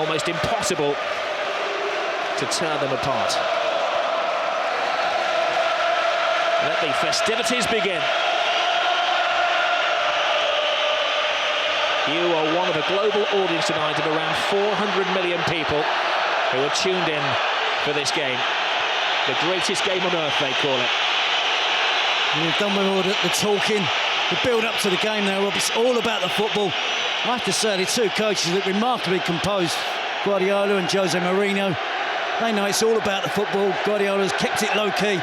almost impossible to tear them apart. Let the festivities begin. You are one of a global audience tonight of around 400 million people who are tuned in for this game. The greatest game on earth, they call it. We've done with all the talking, the build-up to the game now, Rob. It's all about the football. I have to say, the two coaches look remarkably composed, Guardiola and Jose Mourinho. They know it's all about the football. Guardiola's kept it low-key.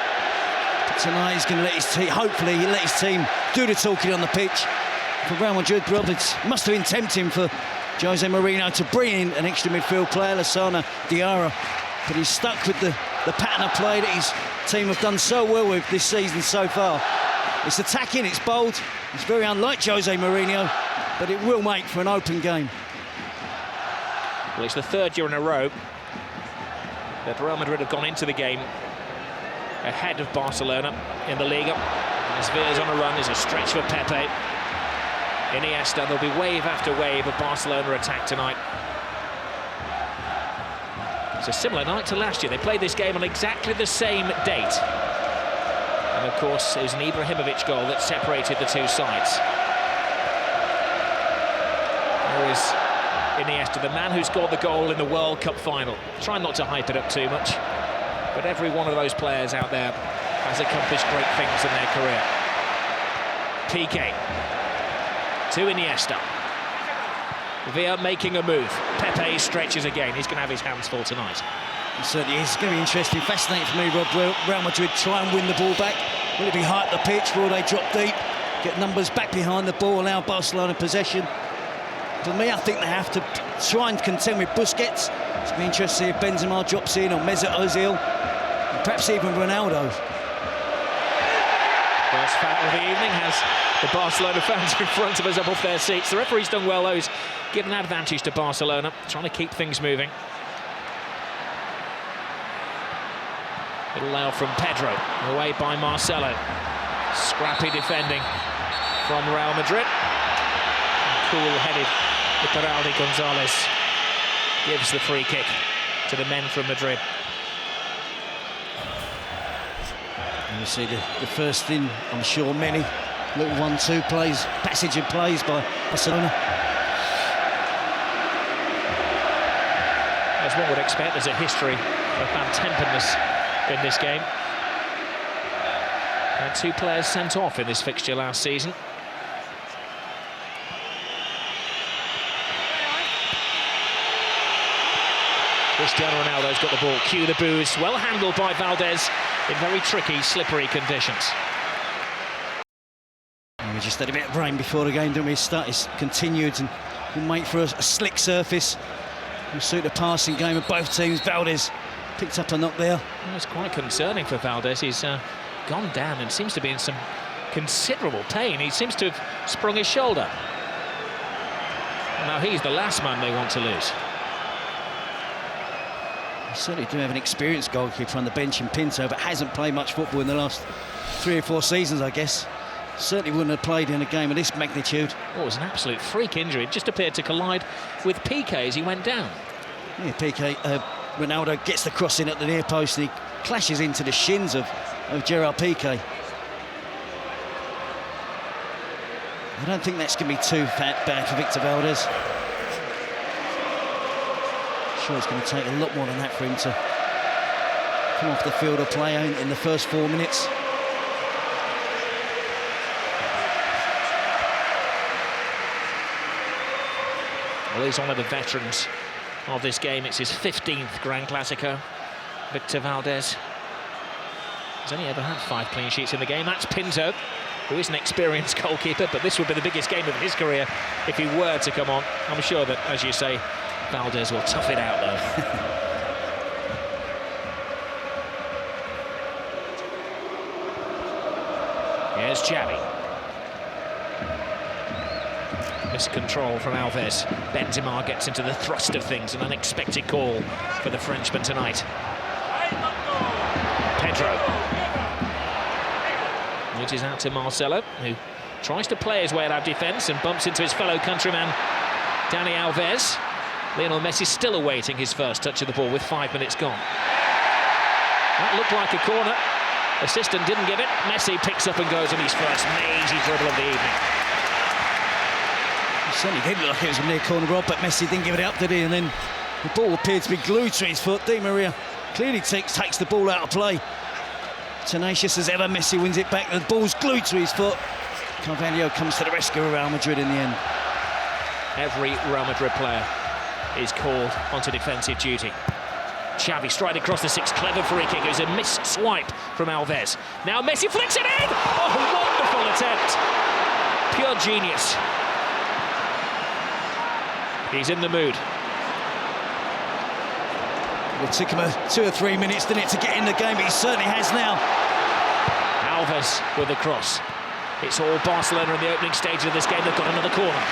But tonight he's going to let his team, hopefully, he'll let his team do the talking on the pitch. For Real Madrid, Rob, it must have been tempting for Jose Mourinho to bring in an extra midfield player, Lassana Diarra. But he's stuck with the pattern of play that his team have done so well with this season so far. It's attacking, it's bold, it's very unlike Jose Mourinho, but it will make for an open game. Well, it's the third year in a row that Real Madrid have gone into the game ahead of Barcelona in the Liga. As Veer's on a run, there's a stretch for Pepe. Iniesta, there'll be wave after wave of Barcelona attack tonight. It's a similar night to last year. They played this game on exactly the same date. And of course, it was an Ibrahimovic goal that separated the two sides. There is Iniesta, the man who scored the goal in the World Cup final. Try not to hype it up too much, but every one of those players out there has accomplished great things in their career. Piqué to Iniesta. Villa making a move. Pepe stretches again. He's going to have his hands full tonight. It certainly is. It's going to be interesting, fascinating for me, Rob. Will Real Madrid try and win the ball back? Will it be high up the pitch? Will they drop deep, get numbers back behind the ball, allow Barcelona possession? For me, I think they have to try and contend with Busquets. It's going to be interesting to see if Benzema drops in, or Mesut Ozil, and perhaps even Ronaldo. First foul of the evening has the Barcelona fans in front of us up off their seats. The referee's done well, though. He's given an advantage to Barcelona, trying to keep things moving. Little layout from Pedro, away by Marcelo. Scrappy defending from Real Madrid. Cool-headed Iturralde Gonzalez gives the free kick to the men from Madrid. And you see the first thing, I'm sure many little 1-2 plays, passage of plays by Barcelona. As one would expect, there's a history of bad-temperedness in this game. And 2 players sent off in this fixture last season. Cristiano Ronaldo's got the ball. Cue the boos. Well handled by Valdez in very tricky, slippery conditions. We just had a bit of rain before the game, didn't we? It's continued and will make for a slick surface. Will suit the passing game of both teams. Valdez picked up a knock there. Well, it's quite concerning for Valdez. He's gone down and seems to be in some considerable pain. He seems to have sprung his shoulder. Now he's the last man they want to lose. They certainly do have an experienced goalkeeper on the bench in Pinto, but hasn't played much football in the last 3 or 4 seasons, I guess. Certainly wouldn't have played in a game of this magnitude. Oh, it was an absolute freak injury. It just appeared to collide with Piqué as he went down. Yeah, Piqué, Ronaldo gets the cross in at the near post and he clashes into the shins of Gerard Piqué. I don't think that's going to be too bad for Victor Valdez. I'm sure it's going to take a lot more than that for him to come off the field of play in the first 4 minutes. Well, he's one of the veterans of this game. It's his 15th Grand Clasico. Victor Valdez has only ever had 5 clean sheets in the game. That's Pinto, who is an experienced goalkeeper, but this would be the biggest game of his career if he were to come on. I'm sure that, as you say, Valdez will tough it out, though. Here's Xavi. Miscontrol from Alves. Benzema gets into the thrust of things. An unexpected call for the Frenchman tonight. Pedro. Reaches out to Marcelo, who tries to play his way out of defence and bumps into his fellow countryman, Dani Alves. Lionel Messi still awaiting his first touch of the ball with 5 minutes gone. That looked like a corner. Assistant didn't give it. Messi picks up and goes on his first mazy dribble of the evening. It certainly did look like it was a near corner, Rob, but Messi didn't give it up, did he? And then the ball appeared to be glued to his foot. Di Maria clearly takes the ball out of play. Tenacious as ever, Messi wins it back. The ball's glued to his foot. Carvalho comes to the rescue of Real Madrid in the end. Every Real Madrid player is called onto defensive duty. Xavi striding across the six, clever free kick. It was a missed swipe from Alves. Now Messi flicks it in! Oh, wonderful attempt! Pure genius. He's in the mood. It took him 2 or 3 minutes, didn't it, to get in the game, but he certainly has now. Alves with the cross. It's all Barcelona in the opening stage of this game. They've got another corner.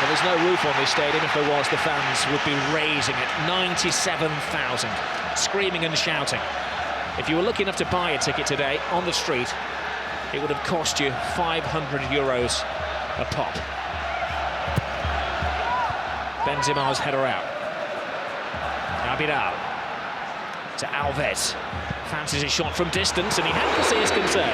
Well, there's no roof on this stadium. If there was, the fans would be raising it. 97,000, screaming and shouting. If you were lucky enough to buy a ticket today on the street, it would have cost you €500 a pop. Benzema's header out. Now Vidal to Alves. Fancies a shot from distance, and he had to see his concern.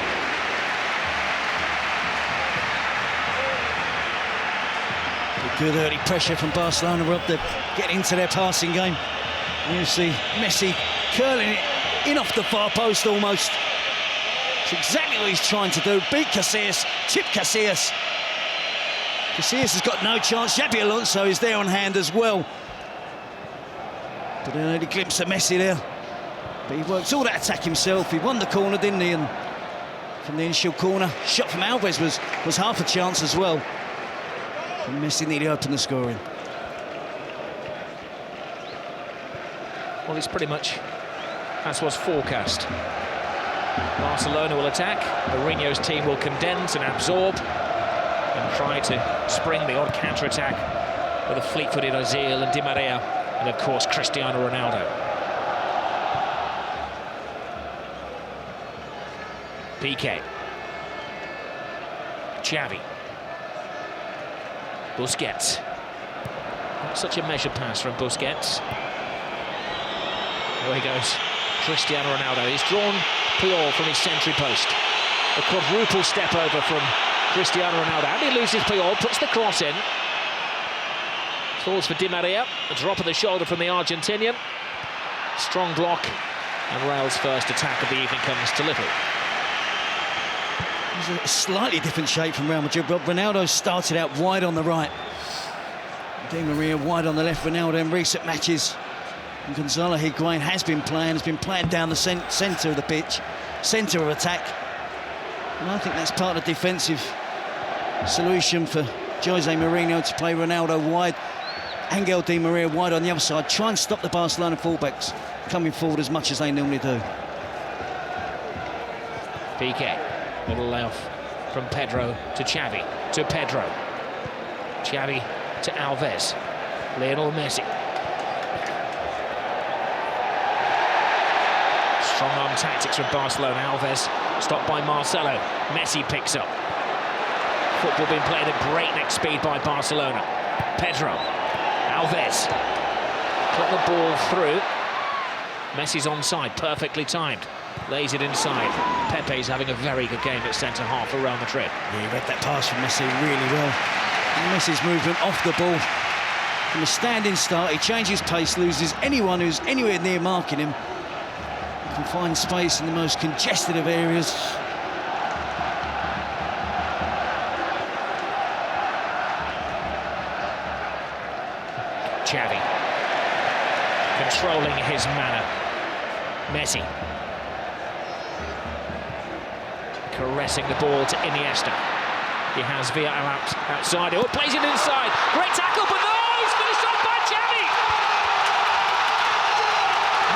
Good early pressure from Barcelona, Rob, to get into their passing game. And you see Messi curling it in off the far post almost. It's exactly what he's trying to do. Beat Casillas, chip Casillas. Casillas has got no chance. Xabi Alonso is there on hand as well. But an early glimpse of Messi there. But he worked all that attack himself. He won the corner, didn't he? And from the initial corner, shot from Alves was half a chance as well. And Messi nearly opened the scoring. Well, it's pretty much as was forecast. Barcelona will attack. Mourinho's team will condense and absorb and try to spring the odd counter-attack with a fleet-footed Ozil and Di Maria and, of course, Cristiano Ronaldo. Piqué. Xavi. Busquets. Not such a measured pass from Busquets. There he goes. Cristiano Ronaldo. He's drawn Puyol from his century post. A quadruple step over from Cristiano Ronaldo. And he loses Puyol, puts the cross in. Falls for Di Maria. A drop of the shoulder from the Argentinian. Strong block. And Real's first attack of the evening comes to little. It's a slightly different shape from Real Madrid. Ronaldo started out wide on the right. Di Maria wide on the left. Ronaldo in recent matches. And Gonzalo Higuain has been playing down the centre of the pitch, centre of attack. And I think that's part of the defensive solution for Jose Mourinho to play Ronaldo wide, Angel Di Maria wide on the other side, try and stop the Barcelona fullbacks coming forward as much as they normally do. Piqué, little layoff from Pedro to Xavi, to Pedro. Xavi to Alves, Lionel Messi. Strong arm tactics from Barcelona. Alves stopped by Marcelo. Messi picks up. Football being played at breakneck speed by Barcelona. Pedro. Alves. Cut the ball through. Messi's onside, perfectly timed. Lays it inside. Pepe's having a very good game at centre-half for Real Madrid. Yeah, he read that pass from Messi really well. And Messi's movement off the ball. From a standing start, he changes pace, loses anyone who's anywhere near marking him. Can find space in the most congested of areas. Xavi controlling his manner. Messi caressing the ball to Iniesta. He has Villar outside. Oh, plays it inside. Great tackle, but no, he's finished off by Xavi.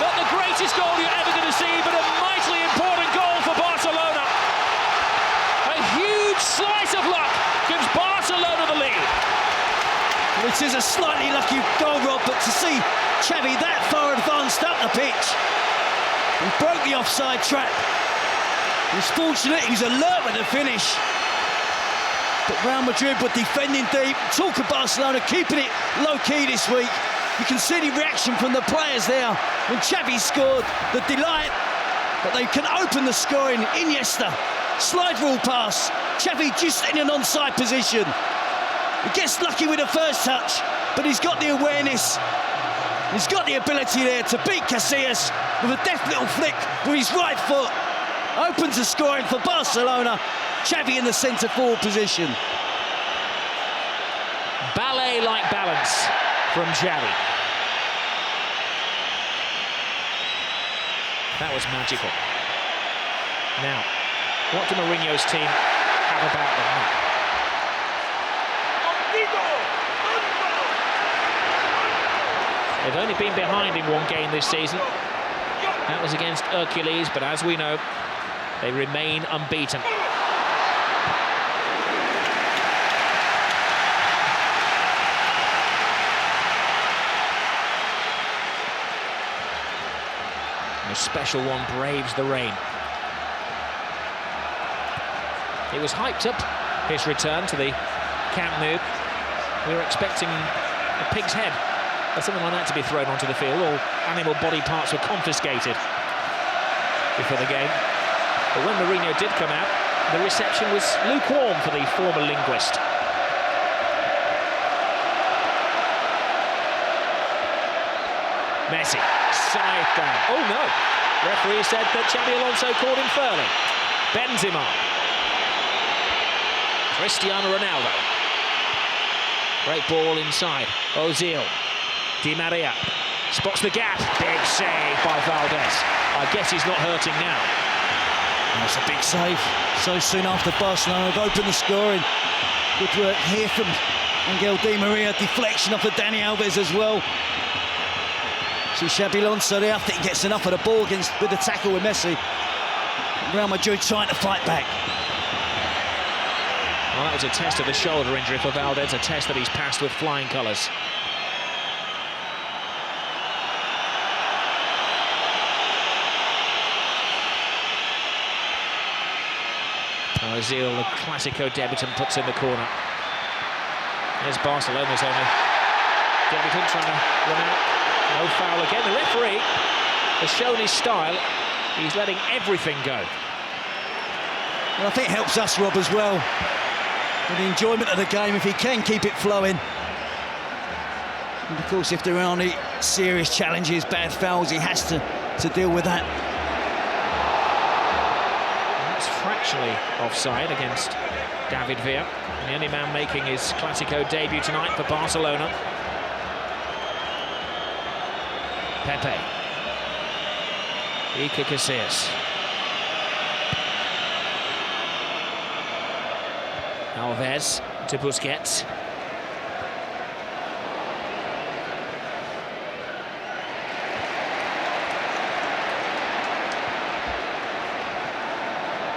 Not the greatest goal you're ever going to see, but a mightily important goal for Barcelona. A huge slice of luck gives Barcelona the lead. It is a slightly lucky goal, Rob, but to see Xavi that far advanced up the pitch and broke the offside trap. He was fortunate, he was alert with the finish. But Real Madrid were defending deep. Talk of Barcelona keeping it low-key this week. You can see the reaction from the players there when Xavi scored, the delight. But they can open the scoring. Iniesta, slide rule pass. Xavi just in an onside position. He gets lucky with the first touch, but he's got the awareness. He's got the ability there to beat Casillas with a deft little flick with his right foot. Opens the scoring for Barcelona. Xavi in the centre-forward position. Ballet-like balance from Xavi. That was magical. Now, what do Mourinho's team have about them now? They've only been behind in one game this season. That was against Hercules, but as we know, they remain unbeaten. A special one braves the rain. It was hyped up, his return to the Camp Nou. We were expecting a pig's head or something like that to be thrown onto the field, or animal body parts were confiscated before the game. But when Mourinho did come out, the reception was lukewarm for the former linguist. Messi, side down. Oh no! Referee said that Xabi Alonso called him fairly. Benzema. Cristiano Ronaldo. Great ball inside. Ozil. Di Maria spots the gap. Big save by Valdez. I guess he's not hurting now. That's a big save. So soon after Barcelona have opened the scoring. Good work here from Angel Di Maria. Deflection off of Dani Alves as well. See Xabi Alonso there. I think he gets enough of the ball with the tackle with Messi. Real Madrid trying to fight back. Well, that was a test of the shoulder injury for Valdez, a test that he's passed with flying colours. Ozil, the Clasico debutant, puts in the corner. There's Barcelona's only debutant trying to run out. No foul again. The referee has shown his style. He's letting everything go. Well, I think it helps us, Rob, as well. With the enjoyment of the game, if he can keep it flowing. And of course, if there are any serious challenges, bad fouls, he has to deal with that. That's fractionally offside against David Villa. And the only man making his Clasico debut tonight for Barcelona. Pepe. Iker Casillas. Alves to Busquets.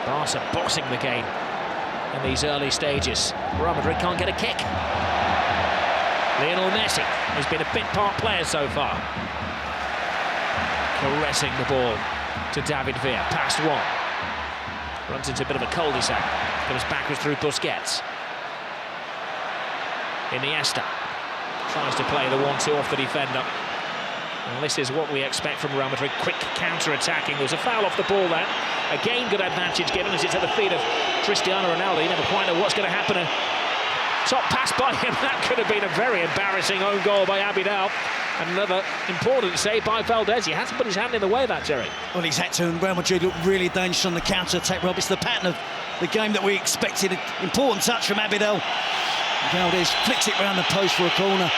Barca boxing the game in these early stages. Real Madrid can't get a kick. Lionel Messi has been a bit part player so far. Caressing the ball to David Villa, past one. Runs into a bit of a cul-de-sac. Comes backwards through Busquets. Iniesta tries to play the 1-2 off the defender. And this is what we expect from Real Madrid. Quick counter-attacking. There was a foul off the ball there. Again, good advantage given as it's at the feet of Cristiano Ronaldo. You never quite know what's going to happen. A top pass by him. That could have been a very embarrassing own goal by Abidal. And another important save by Valdez. He had to put his hand in the way of that, Jerry. Well, he's had to, and Real Madrid look really dangerous on the counter-attack, Rob. It's the pattern of the game that we expected. An important touch from Abidal. Valdez flicks it round the post for a corner.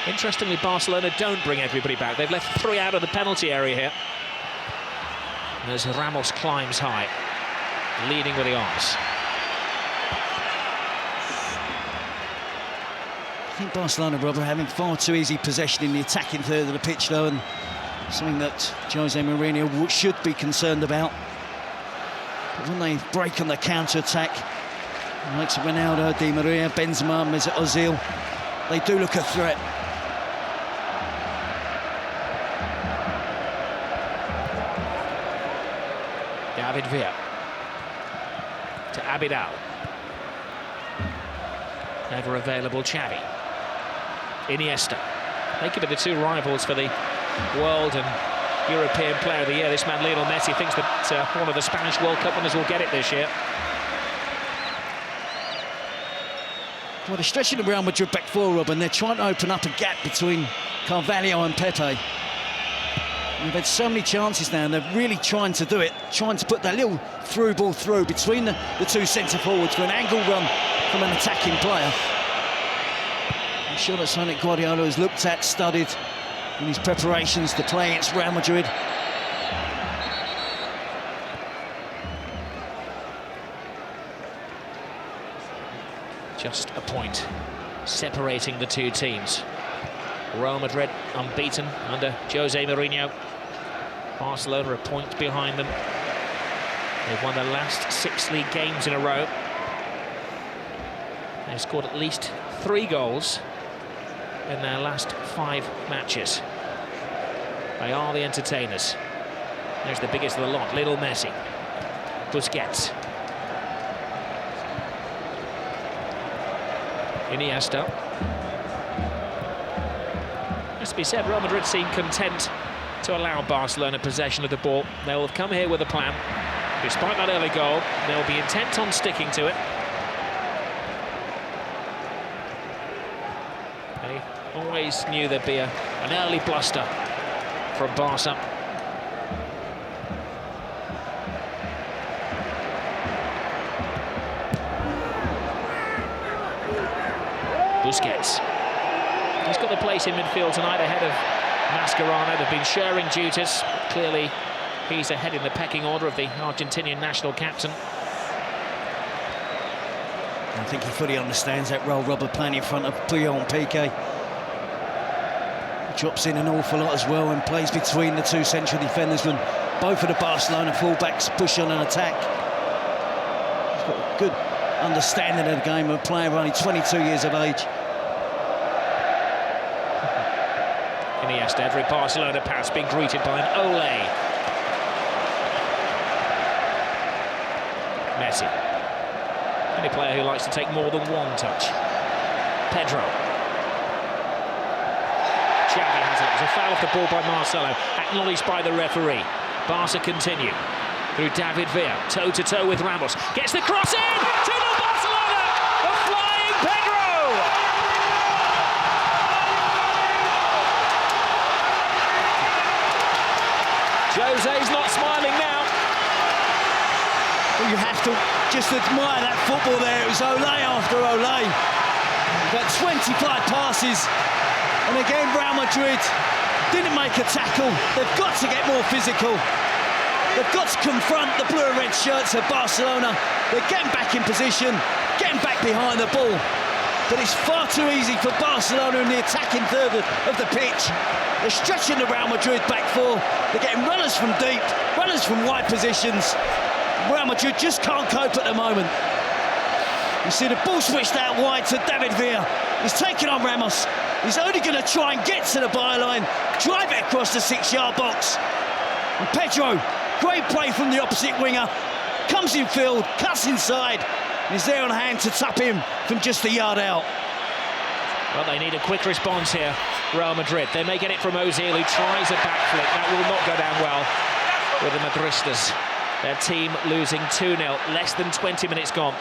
Interestingly, Barcelona don't bring everybody back. They've left 3 out of the penalty area here. And as Ramos climbs high, leading with the arms. I think Barcelona, Rob, are having far too easy possession in the attacking third of the pitch, though, and something that Jose Mourinho should be concerned about. But when they break on the counter-attack, likes of Ronaldo, Di Maria, Benzema, Mesut Ozil, they do look a threat. David Villa. To Abidal. Ever available Xavi. Iniesta. They could be the two rivals for the World and European Player of the Year. This man, Lionel Messi, thinks that one of the Spanish World Cup winners will get it this year. Well, they're stretching the Real Madrid back four, Rob, and they're trying to open up a gap between Carvalho and Pepe. They've had so many chances now, and they're really trying to do it, trying to put that little through ball through between the two centre-forwards for an angle run from an attacking player. I'm sure that's something Guardiola has looked at, studied in his preparations to play against Real Madrid. Just a point separating the two teams. Real Madrid unbeaten under Jose Mourinho. Barcelona a point behind them. They've won their last 6 league games in a row. They've scored at least 3 goals in their last 5 matches. They are the entertainers. There's the biggest of the lot, Lionel Messi. Busquets. Iniesta. Must be said, Real Madrid seem content to allow Barcelona possession of the ball. They'll have come here with a plan. Despite that early goal, they'll be intent on sticking to it. They always knew there'd be an early bluster from Barca. Busquets. He's got the place in midfield tonight ahead of Mascherano. They've been sharing duties. Clearly, he's ahead in the pecking order of the Argentinian national captain. I think he fully understands that role, Robert, playing in front of Puyol and Piqué. He drops in an awful lot as well and plays between the two central defenders when both of the Barcelona fullbacks push on an attack. He's got a good understanding of the game, of a player of only 22 years of age. Iniesta, every Barcelona pass being greeted by an Ole. Messi. Any player who likes to take more than one touch. Pedro. Xavi has it. There's a foul off the ball by Marcelo, acknowledged by the referee. Barca continue through David Villa, toe-to-toe with Ramos. Gets the cross in! 2-0 Barcelona! The flying Pedro! Jose's not smiling now. Well, you have to just admire that football there. It was Ole after Ole. About 25 passes. And again, Real Madrid didn't make a tackle. They've got to get more physical. They've got to confront the blue and red shirts of Barcelona. They're getting back in position, getting back behind the ball. But it's far too easy for Barcelona in the attacking third of the pitch. They're stretching the Real Madrid back four. They're getting runners from deep, runners from wide positions. Real Madrid just can't cope at the moment. You see the ball switched out wide to David Villa. He's taking on Ramos. He's only going to try and get to the byline, drive it across the 6-yard box. And Pedro, great play from the opposite winger, comes in field, cuts inside, and is there on hand to tap him from just a yard out. Well, they need a quick response here, Real Madrid. They may get it from Ozil, who tries a backflip. That will not go down well with the Madristas. Their team losing 2-0, less than 20 minutes gone.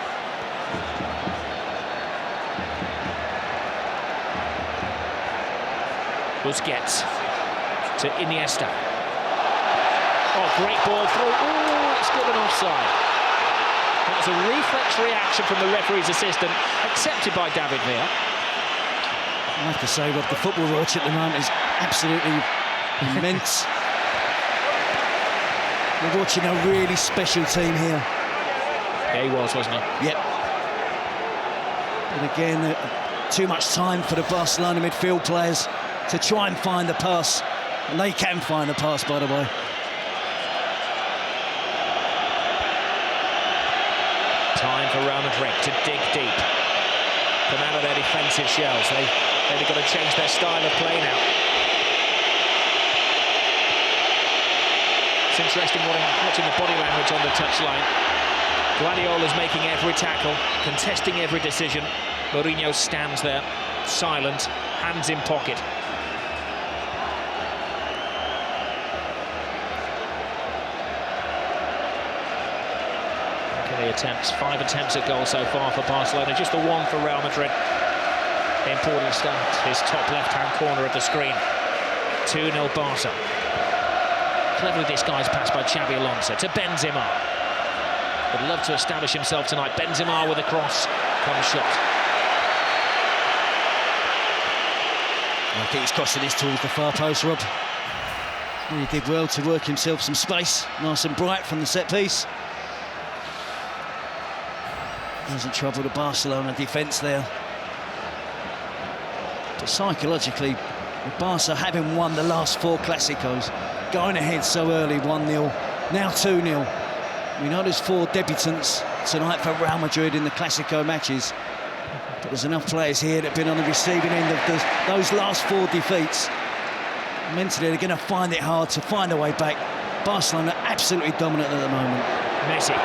Busquets to Iniesta. Oh, great ball through. Ooh, it's given offside. That was a reflex reaction from the referee's assistant, accepted by David Villa. I have to say, Rob, the football watch at the moment is absolutely immense. We're watching a really special team here. Yeah, he was, wasn't he? Yep. But again, too much time for the Barcelona midfield players to try and find the pass. And they can find the pass, by the way. Time for Real Madrid to dig deep. Come out of their defensive shells. They've got to change their style of play now. It's interesting watching the body language on the touchline. Guardiola's making every tackle, contesting every decision. Mourinho stands there, silent, hands in pocket. The attempts, 5 attempts at goal so far for Barcelona, just the one for Real Madrid. Important start, his top left-hand corner of the screen. 2-0 Barca. Cleverly disguised pass by Xabi Alonso to Benzema. Would love to establish himself tonight. Benzema with a cross, comes shot. I think he's crossing this towards the far post, Rob. He did well to work himself some space, nice and bright from the set piece. Doesn't trouble the Barcelona defence there. But psychologically, with Barca having won the last 4 Clásicos, going ahead so early, 1-0, now 2-0. We know there's 4 debutants tonight for Real Madrid in the Clásico matches, but there's enough players here that have been on the receiving end of those last 4 defeats. Mentally, they're going to find it hard to find a way back. Barcelona absolutely dominant at the moment. Messi.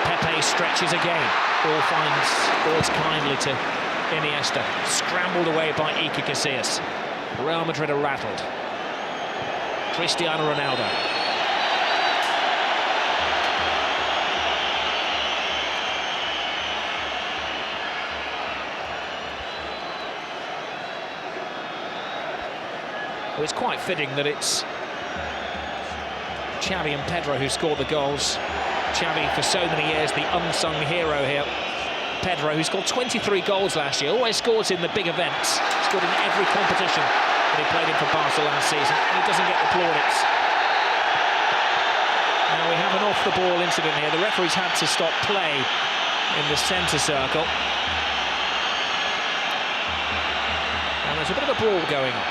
Pepe stretches again. Ball falls kindly to Iniesta. Scrambled away by Iker Casillas. Real Madrid are rattled. Cristiano Ronaldo. Well, it's quite fitting that it's Xavi and Pedro who scored the goals. Xavi, for so many years, the unsung hero here. Pedro, who scored 23 goals last year, always scores in the big events. Scored in every competition that he played in for Barca last season, and he doesn't get the plaudits. Now we have an off-the-ball incident here. The referee's had to stop play in the centre circle. And there's a bit of a brawl going on.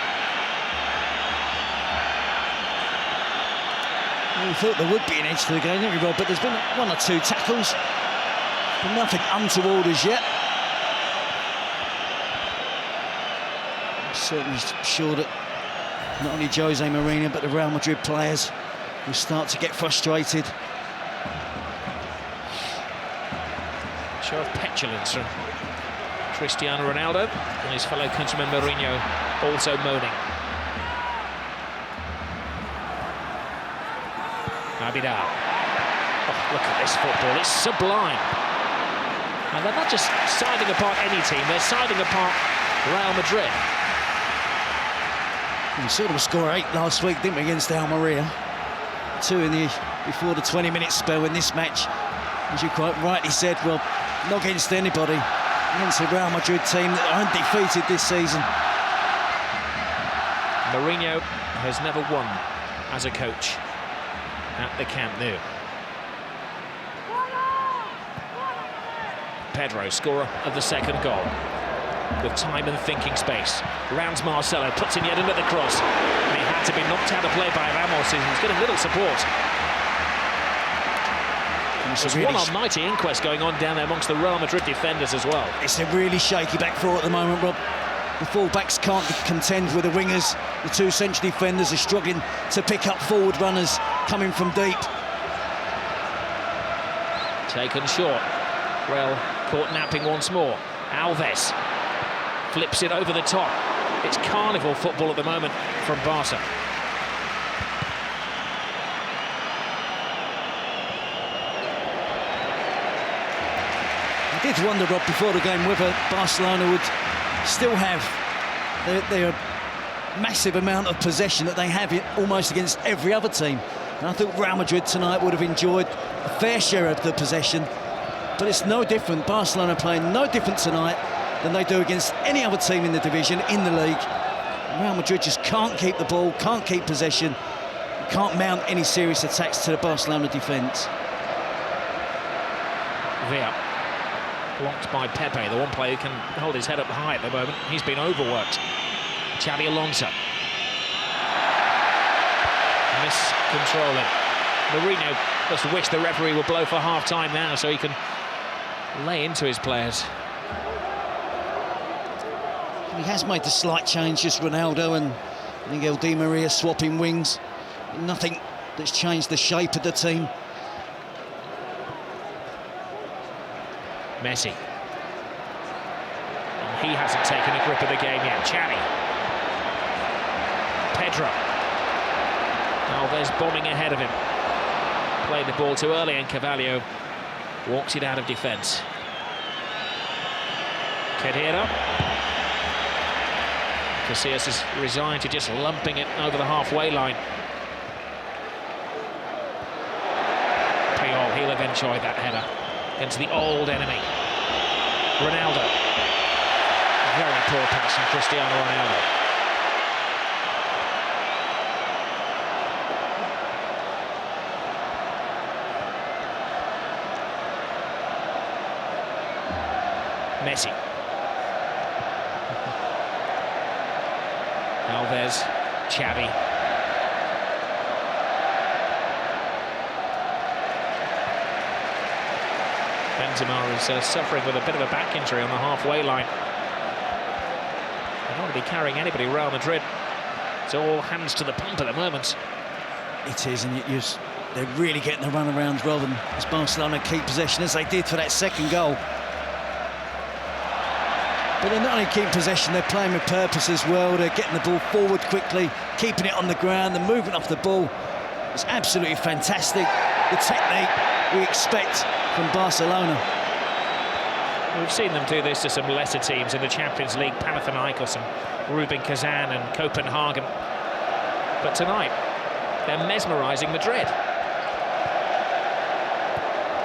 We thought there would be an edge to the game, didn't we, Rob? But there's been 1 or 2 tackles, but nothing untoward as yet. I'm certainly sure that not only Jose Mourinho but the Real Madrid players will start to get frustrated. Show of petulance from Cristiano Ronaldo and his fellow countryman Mourinho also moaning. Abidal. Oh, look at this football, it's sublime. And they're not just siding apart any team, they're siding apart Real Madrid. We saw them score 8 last week, didn't we, against Almeria? 2 before the 20-minute spell in this match. As you quite rightly said, well, not against anybody, against the Real Madrid team that are undefeated this season. Mourinho has never won as a coach at the Camp Nou. Pedro, scorer of the second goal, with time and thinking space. Rounds Marcelo, puts in yet another cross. And he had to be knocked out of play by Ramos, who's getting little support. There's one almighty inquest going on down there amongst the Real Madrid defenders as well. It's a really shaky back four at the moment, Rob. The full-backs can't contend with the wingers. The 2 central defenders are struggling to pick up forward runners coming from deep. Taken short. Real caught napping once more. Alves flips it over the top. It's carnival football at the moment from Barca. I did wonder, Rob, before the game whether Barcelona would still have their massive amount of possession that they have almost against every other team. And I think Real Madrid tonight would have enjoyed a fair share of the possession. But it's no different. Barcelona playing no different tonight than they do against any other team in the division, in the league. Real Madrid just can't keep the ball, can't keep possession, can't mount any serious attacks to the Barcelona defence. Villa. Blocked by Pepe, the one player who can hold his head up high at the moment. He's been overworked. Xabi Alonso. Miscontrolling. Mourinho must wish the referee would blow for half-time now so he can lay into his players. He has made the slight change, just Ronaldo and Miguel Di Maria swapping wings. Nothing that's changed the shape of the team. Messi. And he hasn't taken a grip of the game yet. Xavi. Pedro. Alves bombing ahead of him. Played the ball too early and Carvalho walks it out of defence. Khedira. Casillas is resigned to just lumping it over the halfway line. Puyol, he'll have enjoyed that header against the old enemy. Ronaldo. Very poor pass from Cristiano Ronaldo. Messi. Alves, Xavi. Benzema is suffering with a bit of a back injury on the halfway line. They don't want to be carrying anybody, Real Madrid. It's all hands to the pump at the moment. It is, and they're really getting the runarounds rather than as Barcelona keep possession as they did for that second goal. But they're not only keeping possession, they're playing with purpose as well. They're getting the ball forward quickly, keeping it on the ground, the movement off the ball. It's absolutely fantastic. The technique we expect from Barcelona. We've seen them do this to some lesser teams in the Champions League, Panathinaikos and Rubin Kazan and Copenhagen. But tonight, they're mesmerising Madrid.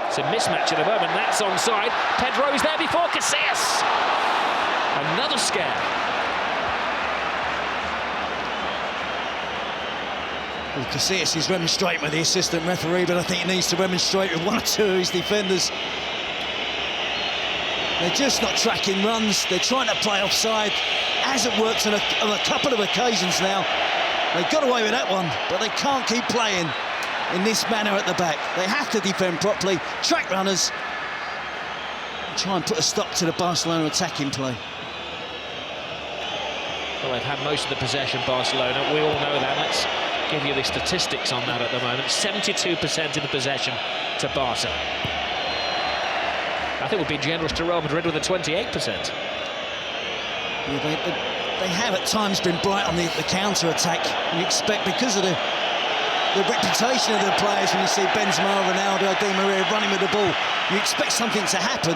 It's a mismatch at the moment, that's onside. Pedro is there before Casillas. Another scare. Well, Casillas is remonstrating with the assistant referee, but I think he needs to remonstrate with one or two of his defenders. They're just not tracking runs. They're trying to play offside. Hasn't worked on a couple of occasions now. They got away with that one, but they can't keep playing in this manner at the back. They have to defend properly, track runners, and try and put a stop to the Barcelona attacking play. Well, they've had most of the possession, Barcelona. We all know that. Let's give you the statistics on that at the moment. 72% of the possession to Barca. I think we'd be generous to Real Madrid with a 28%. Yeah, they have at times been bright on the counter-attack. You expect, because of the reputation of the players, when you see Benzema, Ronaldo, Di Maria running with the ball, you expect something to happen.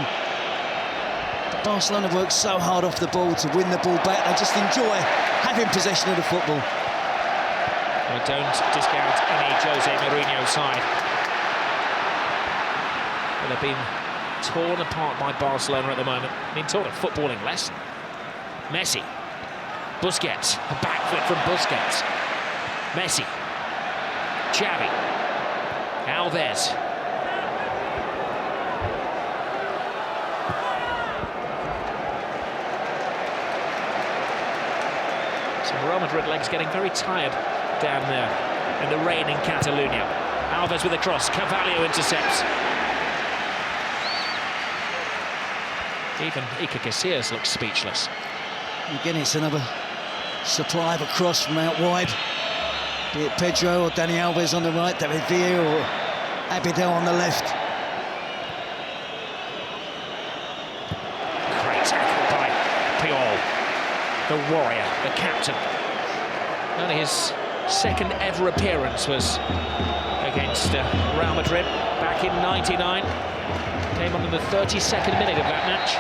But Barcelona works so hard off the ball to win the ball back. They just enjoy having possession of the football. I don't discount any Jose Mourinho side. But they've been torn apart by Barcelona at the moment. Been taught a footballing lesson. Messi. Busquets. A backflip from Busquets. Messi. Xavi. Alves. So Real Madrid legs getting very tired down there in the rain in Catalonia. Alves with a cross. Carvalho intercepts. Even Iker Casillas looks speechless. Again, it's another supply of a cross from out wide. Be it Pedro or Dani Alves on the right, David Villa or Abidal on the left. Great tackle by Puyol, the warrior, the captain. Only his second ever appearance was against Real Madrid back in '99. Came on in the 32nd minute of that match.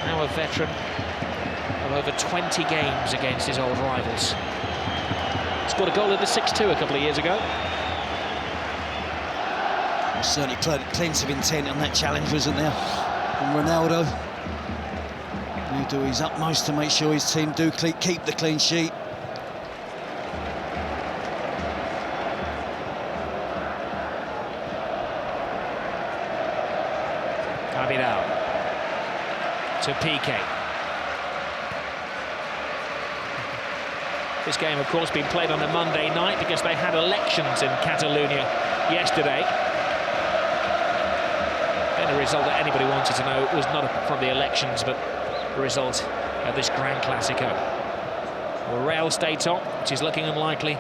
Now a veteran of over 20 games against his old rivals. Scored a goal in the 6-2 a couple of years ago. Certainly plenty of intent on that challenge, wasn't there? And Ronaldo, he'll do his utmost to make sure his team do keep the clean sheet. Abidal to Piqué. This game, of course, being played on a Monday night because they had elections in Catalonia yesterday. And a result that anybody wanted to know was not from the elections, but the result of this Grand Clasico. Well, Real stay top, which is looking unlikely.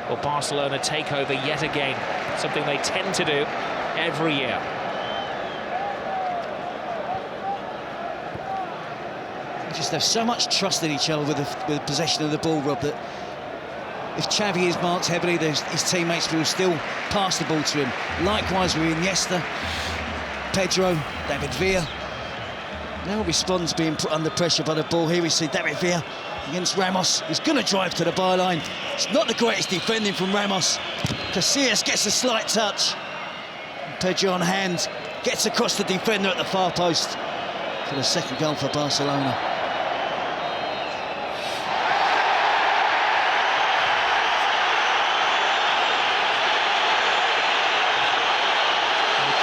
Will Barcelona take over yet again? Something they tend to do every year. They just have so much trust in each other with the possession of the ball, Rob, that if Xavi is marked heavily, his teammates will still pass the ball to him. Likewise with Iniesta, Pedro, David Villa. Now responds being put under pressure by the ball. Here we see David Villa against Ramos. He's going to drive to the byline. It's not the greatest defending from Ramos. Casillas gets a slight touch. Pedro on hand, gets across the defender at the far post for the second goal for Barcelona.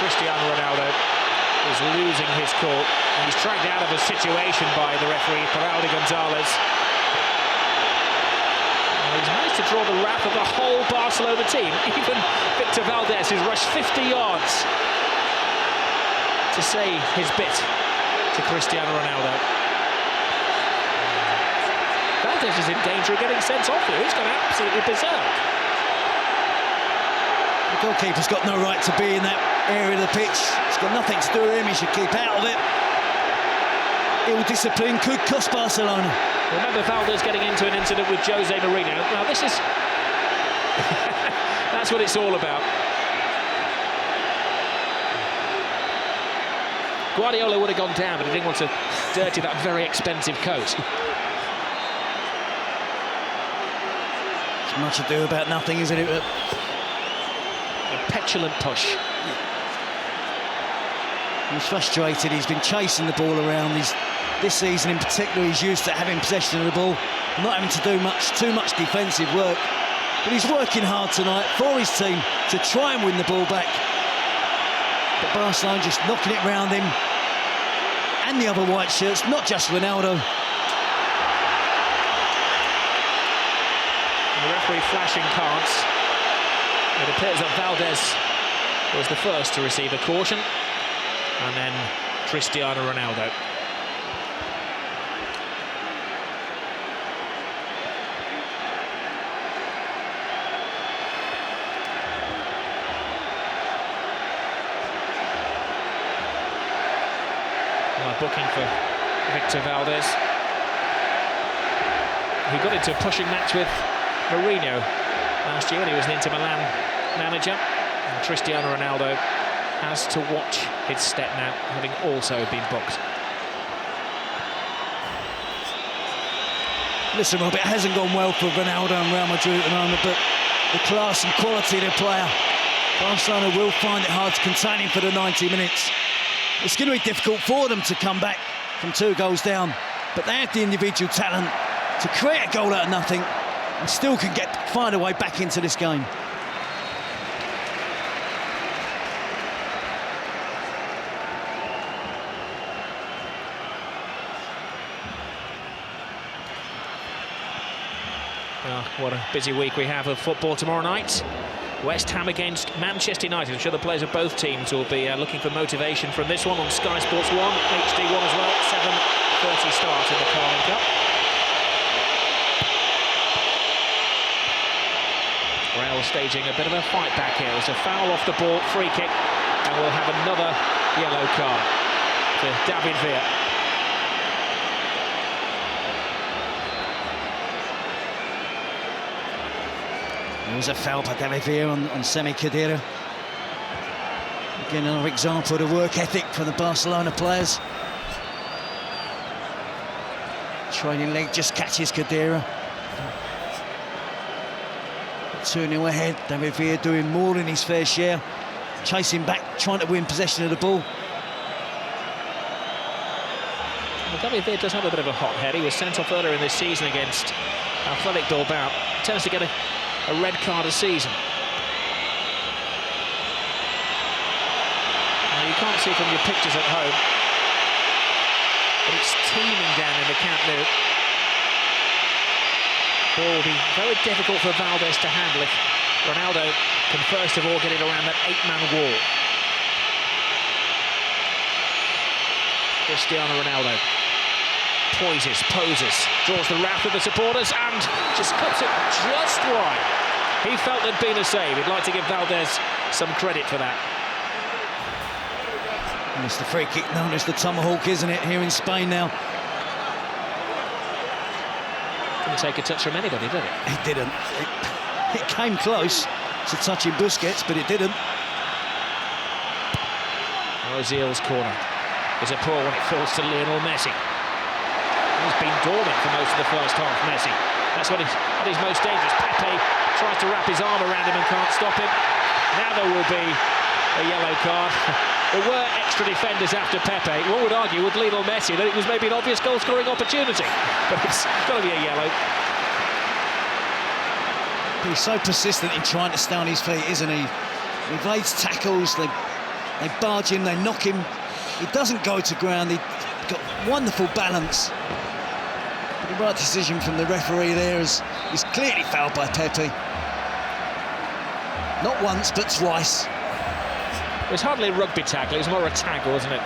Cristiano Ronaldo is losing his cool, and he's dragged out of a situation by the referee, Peralta Gonzalez. And he's managed to draw the wrath of the whole Barcelona team. Even Victor Valdés, who's rushed 50 yards to say his bit to Cristiano Ronaldo. Valdés is in danger of getting sent off here. He's gone absolutely berserk. The goalkeeper's got no right to be in that area of the pitch. It's got nothing to do with him. He should keep out of it. Ill discipline could cost Barcelona. Remember Valdés getting into an incident with Jose Mourinho. Now this is that's what it's all about. Guardiola would have gone down, but he didn't want to dirty that very expensive coat. It's much ado about nothing, isn't it? A petulant push. He's frustrated. He's been chasing the ball around. This season in particular, he's used to having possession of the ball, not having to do too much defensive work. But he's working hard tonight for his team to try and win the ball back. But Barcelona just knocking it round him and the other white shirts, not just Ronaldo. And the referee flashing cards. It appears that Valdés was the first to receive a caution, and then Cristiano Ronaldo. Booking for Victor Valdés. He got into a pushing match with Mourinho last year when he was an Inter Milan manager. And Cristiano Ronaldo has to watch his step now, having also been booked. Listen, Rob, it hasn't gone well for Ronaldo and Real Madrid at the moment, but the class and quality of the player, Barcelona will find it hard to contain him for the 90 minutes. It's going to be difficult for them to come back from 2 goals down, but they have the individual talent to create a goal out of nothing and still can find a way back into this game. Well, what a busy week we have of football tomorrow night. West Ham against Manchester United. I'm sure the players of both teams will be looking for motivation from this one on Sky Sports 1, HD1 as well. 7:30 start in the Carling Cup. Real staging a bit of a fight back here. There's a foul off the ball, free kick, and we'll have another yellow card to David Villa. There was a foul by David Villa on Semi Khedira. Again, another example of the work ethic from the Barcelona players. Trailing leg just catches Khedira. 2-0 ahead. David Villa doing more than his fair share. Chasing back, trying to win possession of the ball. Well, David Villa does have a bit of a hot head. He was sent off earlier in this season against Athletic Bilbao. Tends to get a red card a season. Now you can't see from your pictures at home, but it's teeming down in the Camp Nou. Ball will be very difficult for Valdés to handle if Ronaldo can first of all get it around that 8-man wall. Cristiano Ronaldo poses, draws the wrath of the supporters and just cuts it just wide. He felt there'd been a save. He'd like to give Valdez some credit for that. And it's the free kick known as the tomahawk, isn't it, here in Spain now? Didn't take a touch from anybody, did it? It didn't. It came close to touching Busquets, but it didn't. Ozil's corner is a poor one. It falls to Lionel Messi. He's been dormant for most of the first half, Messi. That's when he's at his most dangerous. Pepe tries to wrap his arm around him and can't stop him. Now there will be a yellow card. There were extra defenders after Pepe. One would argue with Lionel Messi that it was maybe an obvious goal-scoring opportunity, but it's got to be a yellow. He's so persistent in trying to stay on his feet, isn't he? He evades tackles, they barge him, they knock him. He doesn't go to ground, he's got wonderful balance. But the right decision from the referee there is clearly fouled by Pepe. Not once, but twice. It was hardly a rugby tackle, it was more a tackle, wasn't it?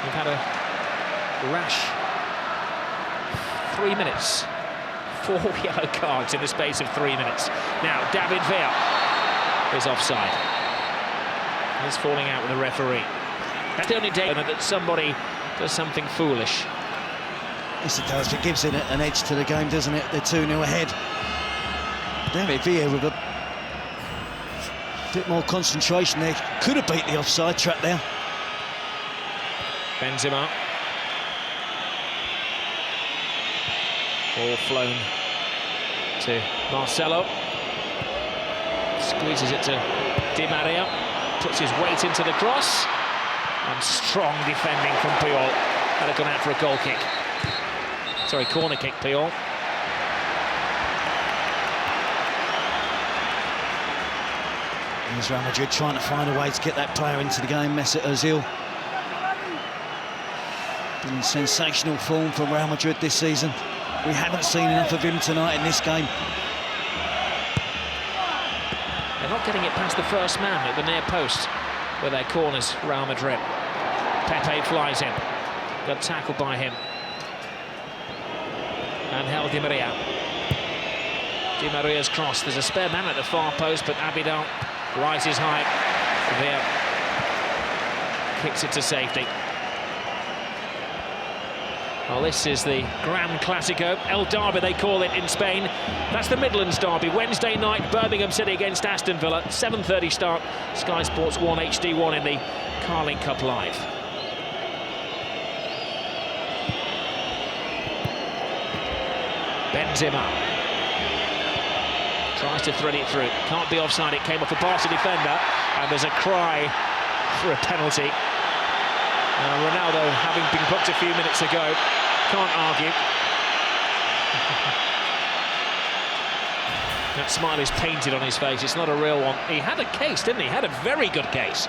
We've had a rash 3 minutes. 4 yellow cards in the space of 3 minutes. Now, David Villa is offside. He's falling out with the referee. That's the only day that somebody does something foolish. Yes, it does. It gives it an edge to the game, doesn't it? They're 2-0 ahead. David Villa with a bit more concentration there. Could have beat the offside trap there. Benzema. Ball flown to Marcelo. Squeezes it to Di Maria. Puts his weight into the cross. And strong defending from Puyol. Had it gone out for a goal kick. Sorry, corner kick, Puyol. Here's Real Madrid trying to find a way to get that player into the game, Mesut Ozil. Been in sensational form from Real Madrid this season. We haven't seen enough of him tonight in this game. They're not getting it past the first man at the near post with their corners, Real Madrid. Pepe flies in. Got tackled by him. Angel Di Maria. Di Maria's cross. There's a spare man at the far post, but Abidal rises high. There. Kicks it to safety. Well, this is the Gran Clasico, El Derby they call it in Spain. That's the Midlands Derby, Wednesday night, Birmingham City against Aston Villa, 7:30 start, Sky Sports 1 HD1 in the Carling Cup Live. Benzema tries to thread it through, can't be offside, it came off a Barca defender, and there's a cry for a penalty. Ronaldo, having been booked a few minutes ago, can't argue. That smile is painted on his face, it's not a real one. He had a case, didn't he? He had a very good case.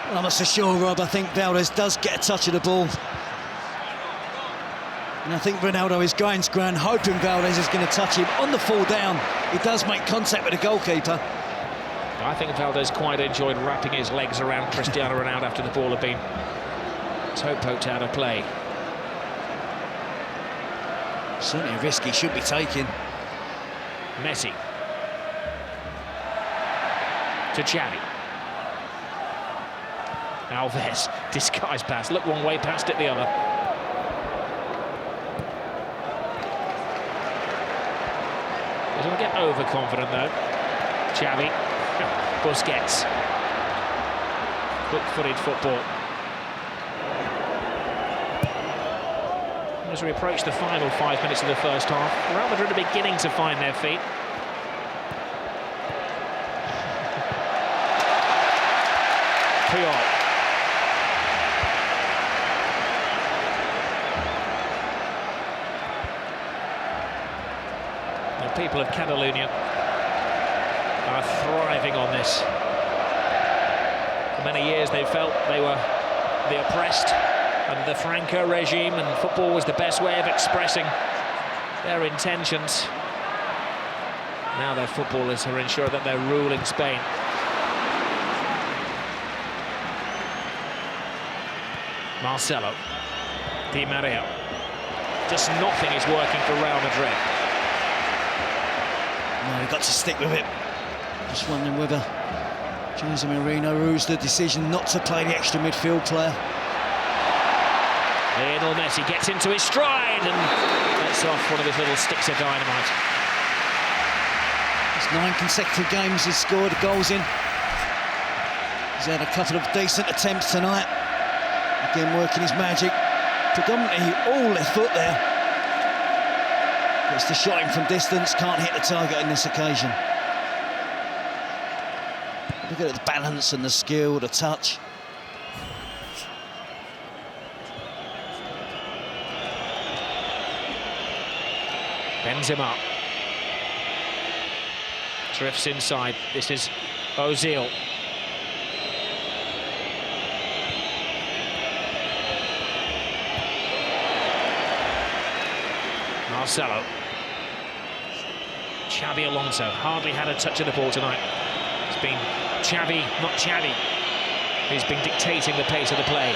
Well, I must assure Rob, I think Valdez does get a touch of the ball. And I think Ronaldo is going to ground, hoping Valdez is going to touch him. On the fall down, he does make contact with the goalkeeper. I think Valdez quite enjoyed wrapping his legs around Cristiano Ronaldo after the ball had been toe-poked out of play. Certainly a risk he should be taking. Messi. To Xavi. Alves, disguised pass. Look one way, passed it the other. Doesn't get overconfident though. Xavi. Busquets. Quick-footed football. As we approach the final 5 minutes of the first half, Real Madrid are beginning to find their feet. Puyol. The people of Catalonia are thriving on this. For many years they felt they were the oppressed under the Franco regime, and football was the best way of expressing their intentions. Now their footballers are ensuring that they're ruling Spain. Marcelo. Di Maria. Just nothing is working for Real Madrid. No, we've got to stick with it. Just wondering whether Jose Mourinho rules the decision not to play the extra midfield player. Lionel Messi gets into his stride and lets off one of his little sticks of dynamite. It's 9 consecutive games he's scored goals in. He's had a couple of decent attempts tonight. Again, working his magic. Predominantly all left foot there. Gets the shot in from distance, can't hit the target on this occasion. Look at the balance and the skill, the touch. Benzema drifts inside. This is Ozil. Marcelo. Xabi Alonso hardly had a touch of the ball tonight. It's been Xavi, not Xavi, who's been dictating the pace of the play.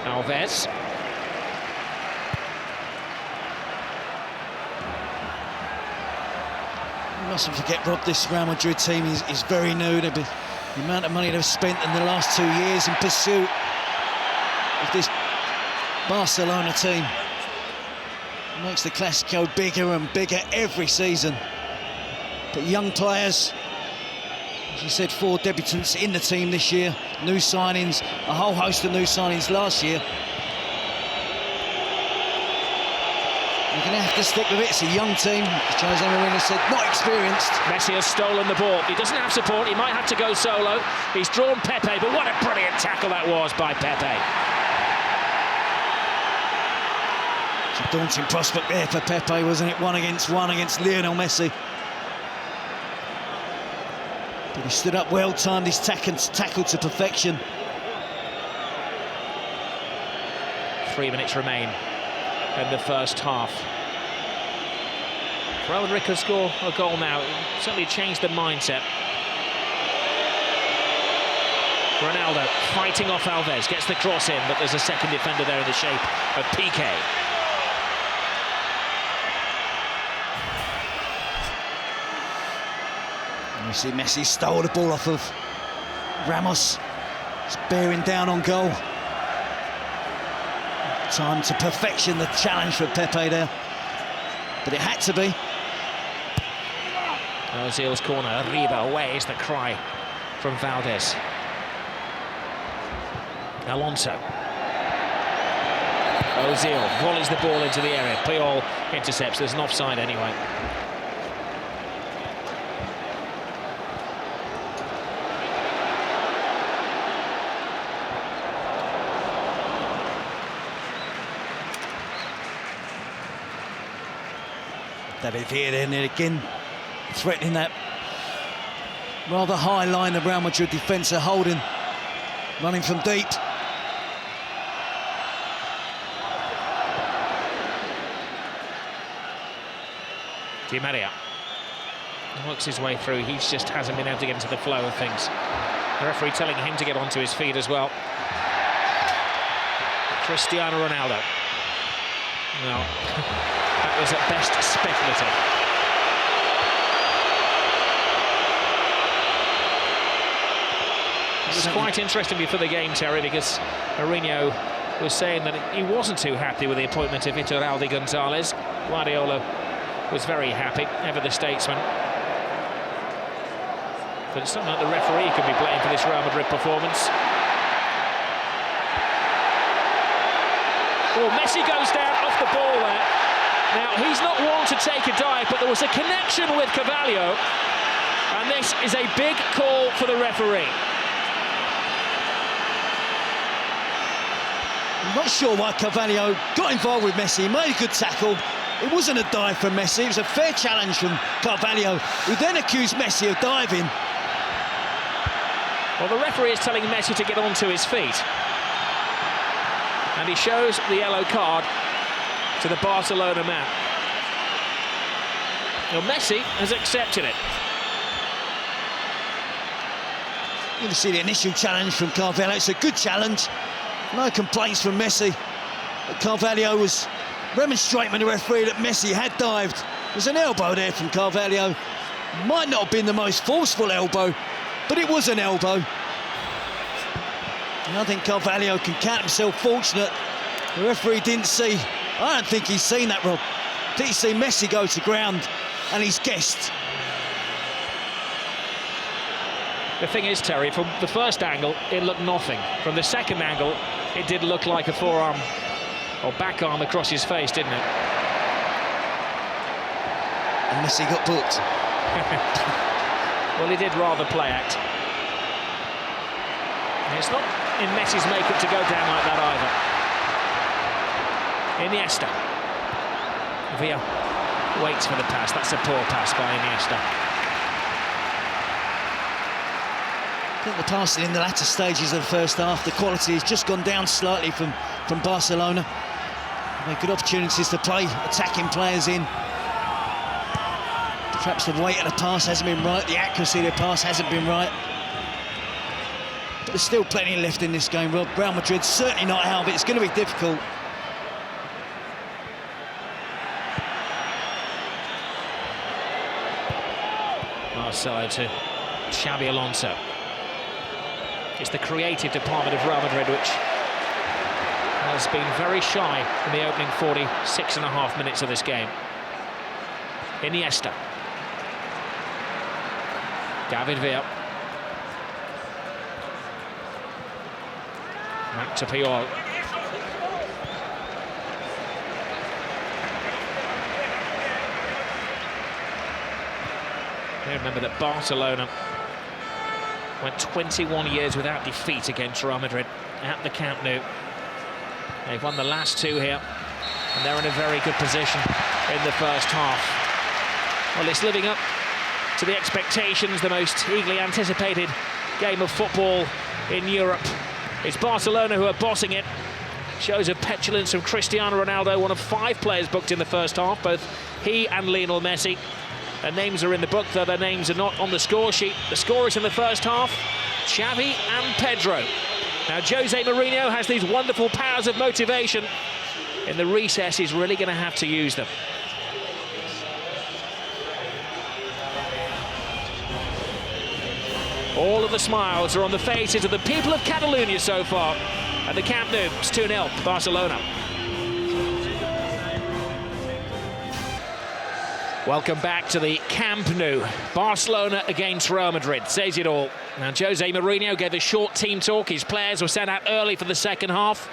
Alves. You mustn't forget, Rob, this Real Madrid team is very new. The amount of money they've spent in the last 2 years in pursuit of this Barcelona team makes the Clásico bigger and bigger every season. But young players, as you said, 4 debutants in the team this year, new signings, a whole host of new signings last year. You're going to have to stick with it. It's a young team, as Jose Mourinho said, not experienced. Messi has stolen the ball. He doesn't have support. He might have to go solo. He's drawn Pepe, but what a brilliant tackle that was by Pepe. It's a daunting prospect there for Pepe, wasn't it? 1-on-1 against Lionel Messi. But he stood up well, timed his tackle to perfection. 3 minutes remain in the first half. Real Madrid could score a goal now. It certainly changed the mindset. Ronaldo fighting off Alves, gets the cross in, but there's a second defender there in the shape of Piqué. And you see Messi stole the ball off of Ramos. It's bearing down on goal. Time to perfection, the challenge for Pepe there. But it had to be. Ozil's corner, Arriba away is the cry from Valdez. Alonso. Ozil volleys the ball into the area. Puyol intercepts, there's an offside anyway. David Villa there again, threatening that rather high line the Real Madrid defence are holding, running from deep. Di Maria works his way through. He just hasn't been able to get into the flow of things. The referee telling him to get onto his feet as well. Cristiano Ronaldo. No. That was at best speculative. It was quite interesting before the game, Terry, because Mourinho was saying that he wasn't too happy with the appointment of Iturralde Gonzalez. Guardiola was very happy, ever the statesman. But it's not like the referee could be blamed for this Real Madrid performance. Oh, Messi goes down off the ball there. Now, he's not one to take a dive, but there was a connection with Carvalho, and this is a big call for the referee. I'm not sure why Carvalho got involved with Messi. He made a good tackle. It wasn't a dive from Messi, it was a fair challenge from Carvalho, who then accused Messi of diving. Well, the referee is telling Messi to get onto his feet. And he shows the yellow card to the Barcelona man. Well, Messi has accepted it. You can see the initial challenge from Carvalho. It's a good challenge. No complaints from Messi. But Carvalho was remonstrating with the referee that Messi had dived. There's an elbow there from Carvalho. Might not have been the most forceful elbow, but it was an elbow. And I think Carvalho can count himself fortunate. The referee didn't see. I don't think he's seen that, Rob. Did he see Messi go to ground and he's guessed? The thing is, Terry, from the first angle, it looked nothing. From the second angle, it did look like a forearm or back arm across his face, didn't it? And Messi got booked. Well, he did rather play act. And it's not in Messi's makeup to go down like that either. Iniesta. Villa waits for the pass. That's a poor pass by Iniesta. I think the passing in the latter stages of the first half, the quality has just gone down slightly from Barcelona. They've good opportunities to play attacking players in. Perhaps the weight of the pass hasn't been right, the accuracy of the pass hasn't been right. But there's still plenty left in this game, Rob. Real Madrid certainly not out, but it's going to be difficult. Marcelo to Xabi Alonso. It's the creative department of Real Madrid which has been very shy in the opening 46.5 minutes of this game. Iniesta. David Villa. Back to Puyol. Remember that Barcelona went 21 years without defeat against Real Madrid at the Camp Nou. They've won the last two here, and they're in a very good position in the first half. Well, it's living up to the expectations, the most eagerly anticipated game of football in Europe. It's Barcelona who are bossing it. Shows of petulance from Cristiano Ronaldo, one of 5 players booked in the first half, both he and Lionel Messi. Their names are in the book, though their names are not on the score sheet. The scorers in the first half, Xavi and Pedro. Now, Jose Mourinho has these wonderful powers of motivation. In the recess, he's really going to have to use them. All of the smiles are on the faces of the people of Catalonia so far. At the Camp Nou, it's 2-0, Barcelona. Welcome back to the Camp Nou. Barcelona against Real Madrid, says it all. Now, Jose Mourinho gave a short team talk. His players were sent out early for the second half.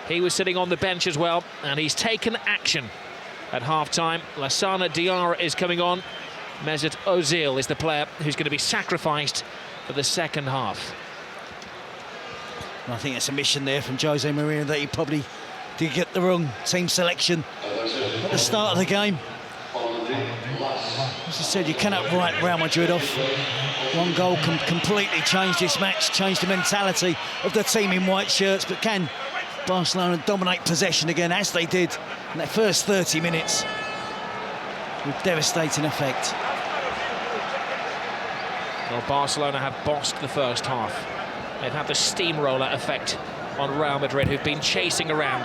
He was sitting on the bench as well, and he's taken action at half-time. Lassana Diarra is coming on. Mesut Ozil is the player who's going to be sacrificed for the second half. I think it's a mission there from Jose Mourinho that he probably did get the wrong team selection at the start of the game. As I said, you cannot write Real Madrid off. One goal can completely change this match, change the mentality of the team in white shirts, but can Barcelona dominate possession again, as they did in that first 30 minutes, with devastating effect. Well, Barcelona have bossed the first half. They've had the steamroller effect on Real Madrid, who've been chasing around.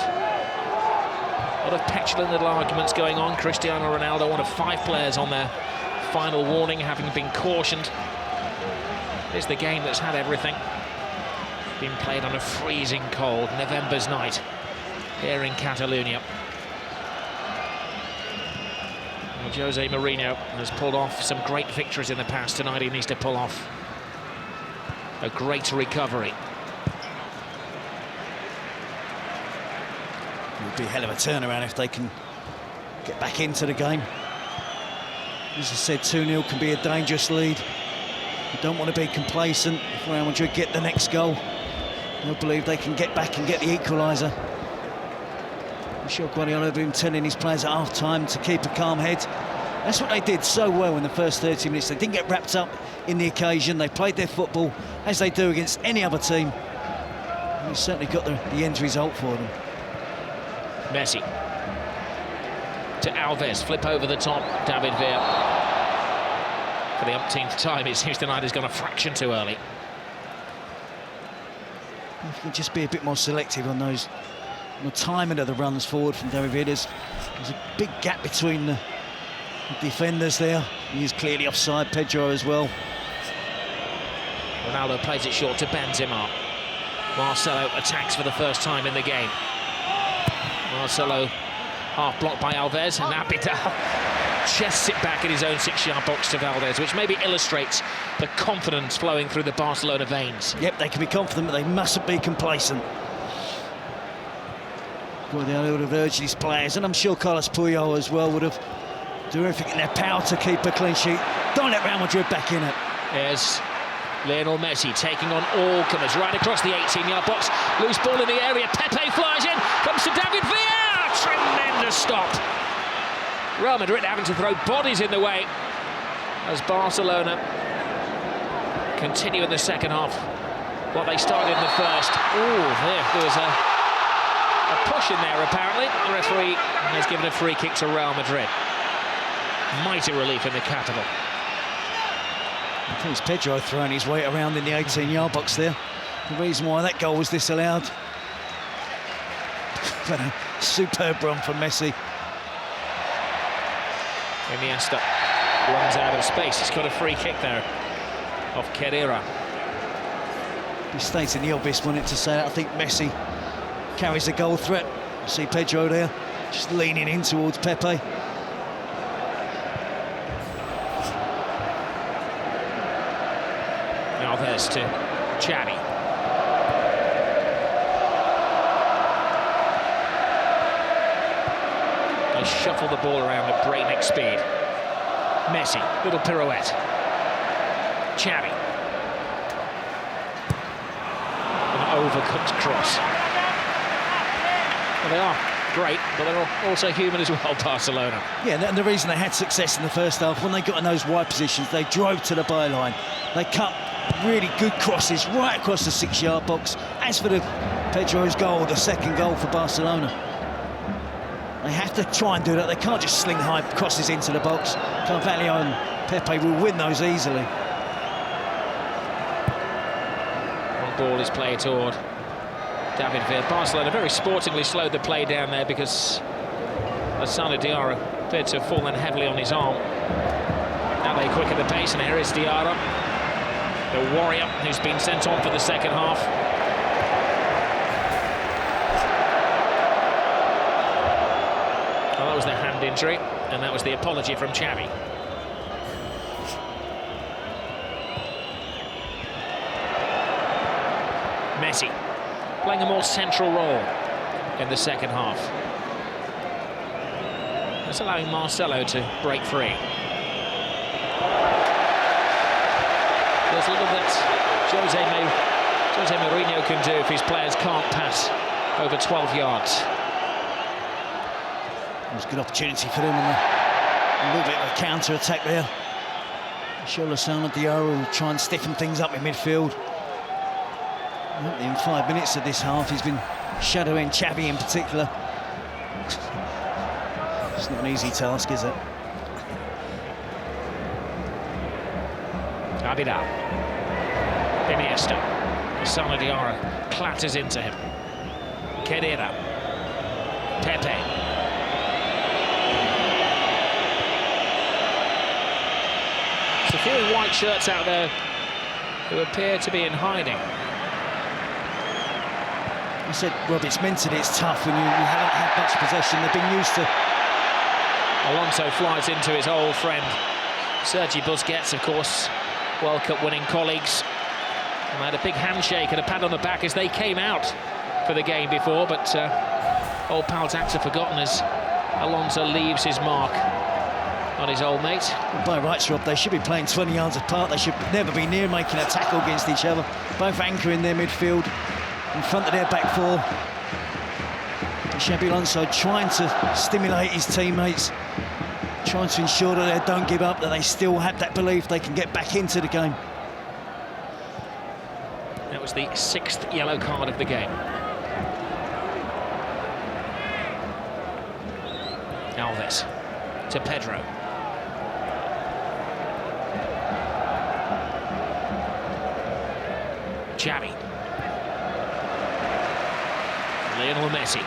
A lot of petulant little arguments going on. Cristiano Ronaldo, one of 5 players on their final warning, having been cautioned. It's the game that's had everything. Been played on a freezing cold November's night here in Catalonia. Well, Jose Mourinho has pulled off some great victories in the past. Tonight he needs to pull off a great recovery. It would be a hell of a turnaround if they can get back into the game. As I said, 2-0 can be a dangerous lead. You don't want to be complacent. If Real Madrid get the next goal, they'll believe they can get back and get the equaliser. I'm sure Guardiola has been telling his players at half-time to keep a calm head. That's what they did so well in the first 30 minutes. They didn't get wrapped up in the occasion. They played their football as they do against any other team. And they certainly got the end result for them. Messi. to Alves, flip over the top, David Villa. For the umpteenth time, it seems tonight has gone a fraction too early. If you can just be a bit more selective on those, on the timing of the runs forward from David Villa. There's a big gap between the defenders there. He's clearly offside, Pedro as well. Ronaldo plays it short to Benzema. Marcelo attacks for the first time in the game. Marcelo half blocked by Alves, and Abidal chests it back in his own 6-yard box to Valdez, which maybe illustrates the confidence flowing through the Barcelona veins. Yep, they can be confident, but they mustn't be complacent. Guardiola would have urged his players, and I'm sure Carlos Puyol as well would have done everything in their power to keep a clean sheet. Don't let Real Madrid back in it. There's Lionel Messi taking on all comers right across the 18-yard box. Loose ball in the area. Pepe flies in. Comes to David Villa. Tremendous stop. Real Madrid having to throw bodies in the way as Barcelona continue in the second half what they started in the first. There was a push in there apparently. The referee has given a free kick to Real Madrid. Mighty relief in the capital. I think it's Pedro throwing his weight around in the 18-yard box there. The reason why that goal was disallowed. But a superb run from Messi. Iniesta runs out of space. He's got a free kick there off Carrera. He stating the obvious, wanted to say that. I think Messi carries the goal threat. See Pedro there, just leaning in towards Pepe. Alves to Xavi. They shuffle the ball around at breakneck speed. Messi, little pirouette. Xavi. An overcooked cross. Well, they are great, but they're also human as well, Barcelona. Yeah, and the reason they had success in the first half, when they got in those wide positions, they drove to the byline. They cut really good crosses right across the 6-yard box. As for the Pedro's goal, the second goal for Barcelona, they have to try and do that. They can't just sling high crosses into the box. Carvalho and Pepe will win those easily. One ball is played toward David Villa. Barcelona very sportingly slowed the play down there because Lassana Diarra appeared to have fallen heavily on his arm. Now they quicken the pace, and here is Diarra, the warrior who's been sent on for the second half. Well, that was the hand injury, and that was the apology from Xavi. Messi playing a more central role in the second half. That's allowing Marcelo to break free. There's little that Jose Mourinho can do if his players can't pass over 12 yards. It was a good opportunity for them on a little bit of a counter-attack there. I'm sure Lassana Diarra will try and stiffen things up in midfield. In 5 minutes of this half, he's been shadowing Xavi in particular. It's not an easy task, is it? Abidal. Iniesta. Lassana Diarra clatters into him. Carrera. Pepe. There's a few in white shirts out there who appear to be in hiding. I said, Rob, it's mentally it's tough when you haven't had much possession. They've been used to... Alonso flies into his old friend Sergi Busquets, of course, World Cup winning colleagues. And they had a big handshake and a pat on the back as they came out for the game before, but old pal's acts are forgotten as Alonso leaves his mark on his old mate. Well, by rights, Rob, they should be playing 20 yards apart. They should never be near making a tackle against each other. Both anchoring their midfield in front of their back four. Xabi Alonso trying to stimulate his teammates, trying to ensure that they don't give up, that they still have that belief they can get back into the game. That was the 6th yellow card of the game. Alves to Pedro. Xavi. Lionel Messi.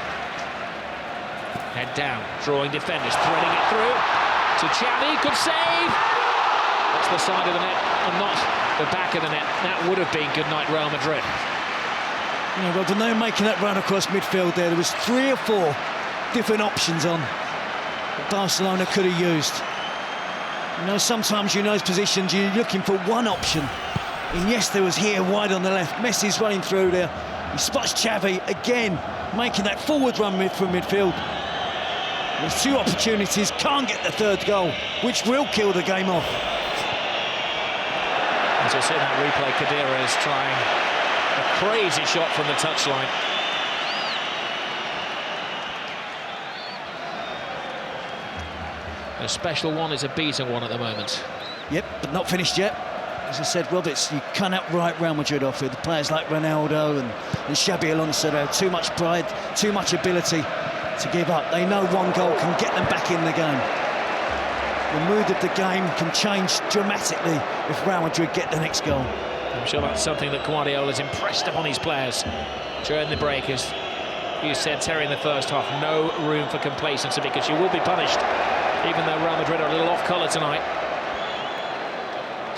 Head down, drawing defenders, threading it through to Xavi. Good save. That's the side of the net and not the back of the net. That would have been good night, Real Madrid. You know, Rob, when they were making that run across midfield there was 3 or 4 different options on that Barcelona could have used. You know, sometimes in those positions you're looking for one option. Iniesta was here wide on the left. Messi's running through there. He spots Xavi again, making that forward run from midfield. There's 2 opportunities, can't get the 3rd goal, which will kill the game off. As I said, that replay, Khedira is trying a crazy shot from the touchline. A special one is a beating one at the moment. Yep, but not finished yet. As I said, Roberts, you cannot write Real Madrid off with players like Ronaldo and Xabi Alonso. They have too much pride, too much ability to give up. They know one goal can get them back in the game. The mood of the game can change dramatically if Real Madrid get the next goal. I'm sure that's something that Guardiola's impressed upon his players during the break. As you said, Terry, in the first half, no room for complacency because you will be punished, even though Real Madrid are a little off colour tonight.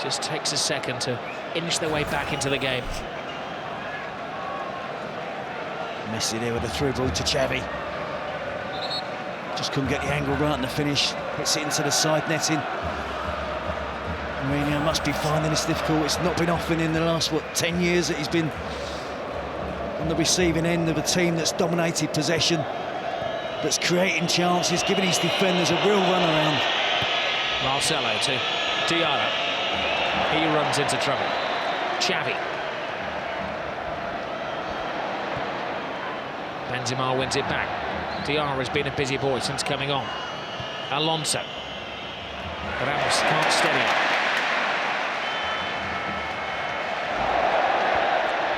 Just takes a second to inch their way back into the game. Messi there with a through ball to Xavi. Just couldn't get the angle right in the finish. Hits it into the side netting. Mourinho must be finding this difficult. It's not been often in the last, 10 years that he's been on the receiving end of a team that's dominated possession, that's creating chances, giving his defenders a real run around. Marcelo to Diarra. He runs into trouble. Xavi. Benzema wins it back. Diarra has been a busy boy since coming on. Alonso. Ramos can't steady it.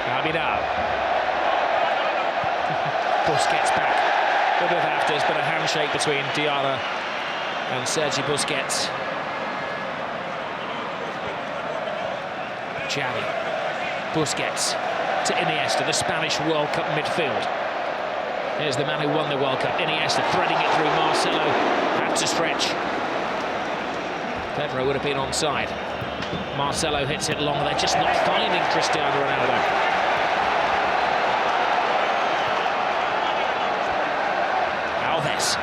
Abidal. Busquets back. A bit of afters, but a handshake between Diarra and Sergi Busquets. Xavi. Busquets to Iniesta, the Spanish World Cup midfield. Here's the man who won the World Cup, Iniesta, threading it through. Marcelo had to stretch. Pedro would have been onside. Marcelo hits it long. They're just not finding Cristiano Ronaldo. Alves.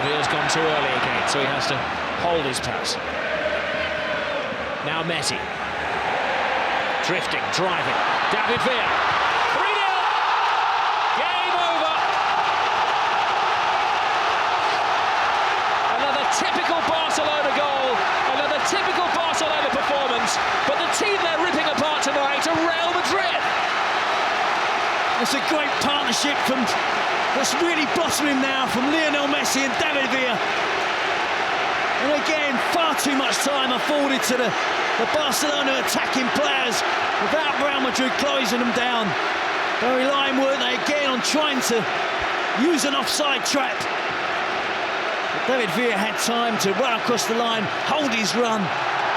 Villa's gone too early again, so he has to hold his pass. Now Messi. Drifting, driving. David Villa. 3-0. Game over. Another typical Barcelona goal. Another typical Barcelona performance. But the team they're ripping apart tonight are Real Madrid. It's a great partnership that's really blossoming now from Lionel Messi and David Villa. And again, far too much time afforded to the Barcelona attacking players without Real Madrid closing them down. They're relying, weren't they, again on trying to use an offside trap. But David Villa had time to run across the line, hold his run,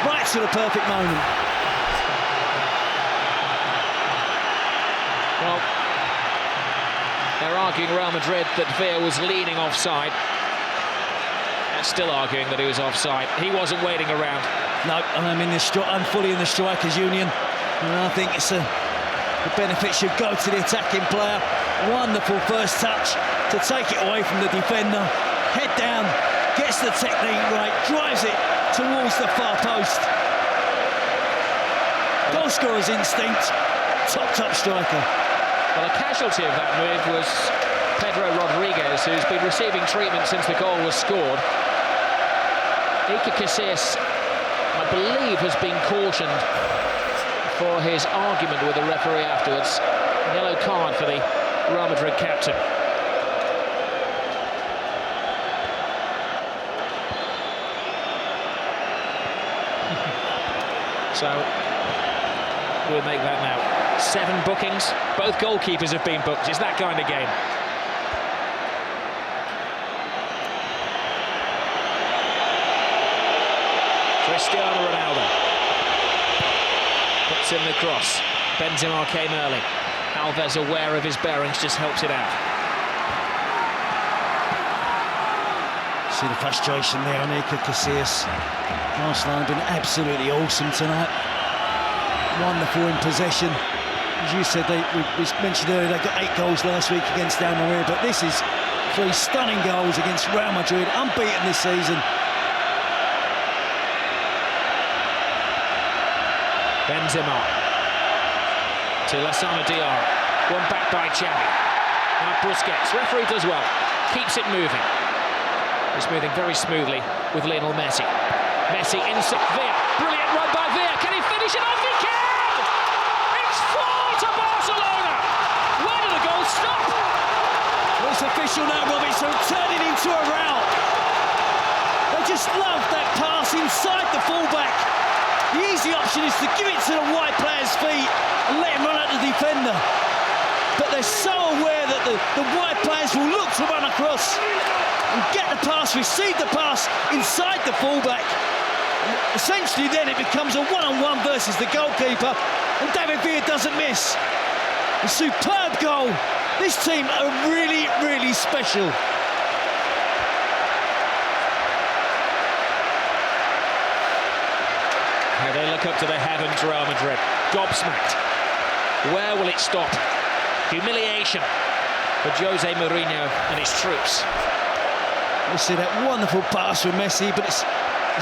right to the perfect moment. Well, they're arguing Real Madrid that Villa was leaning offside. They're still arguing that he was offside. He wasn't waiting around. No, I'm fully in the strikers' union, and I think the benefit should go to the attacking player. Wonderful first touch to take it away from the defender. Head down, gets the technique right, drives it towards the far post. Goal scorer's instinct, top striker. Well, a casualty of that move was Pedro Rodriguez, who's been receiving treatment since the goal was scored. Iker Casillas, I believe, has been cautioned for his argument with the referee afterwards. Yellow card for the Real Madrid captain. So we'll make that now. 7 bookings. Both goalkeepers have been booked. It's that kind of game. Cristiano Ronaldo. Puts in the cross. Benzema came early. Alves, aware of his bearings, just helps it out. See the frustration there on Iker Casillas. Barcelona have been absolutely awesome tonight. Wonderful in possession. As you said, we mentioned earlier, they got 8 goals last week against Madrid, but this is 3 stunning goals against Real Madrid, unbeaten this season. Benzema to Lassana Diarra. One back by Xavi. Now Busquets. Referee does well. Keeps it moving. It's moving very smoothly with Lionel Messi. Messi inside Villa. Brilliant run by Villa. Can he finish it off? He can! It's 4 to Barcelona. Where did the goal stop? Well, it's official now, Robbie, so turning into a rout. They just love that pass inside the fullback. The easy option is to give it to the wide player's feet and let him run at the defender. But they're so aware that the wide players will look to run across and get the pass, receive the pass inside the fullback. And essentially then it becomes a one-on-one versus the goalkeeper, and David Villa doesn't miss. A superb goal. This team are really, really special. Now they look up to the heavens, Real Madrid. Gobsmacked. Where will it stop? Humiliation for Jose Mourinho and his troops. You see that wonderful pass from Messi, but it's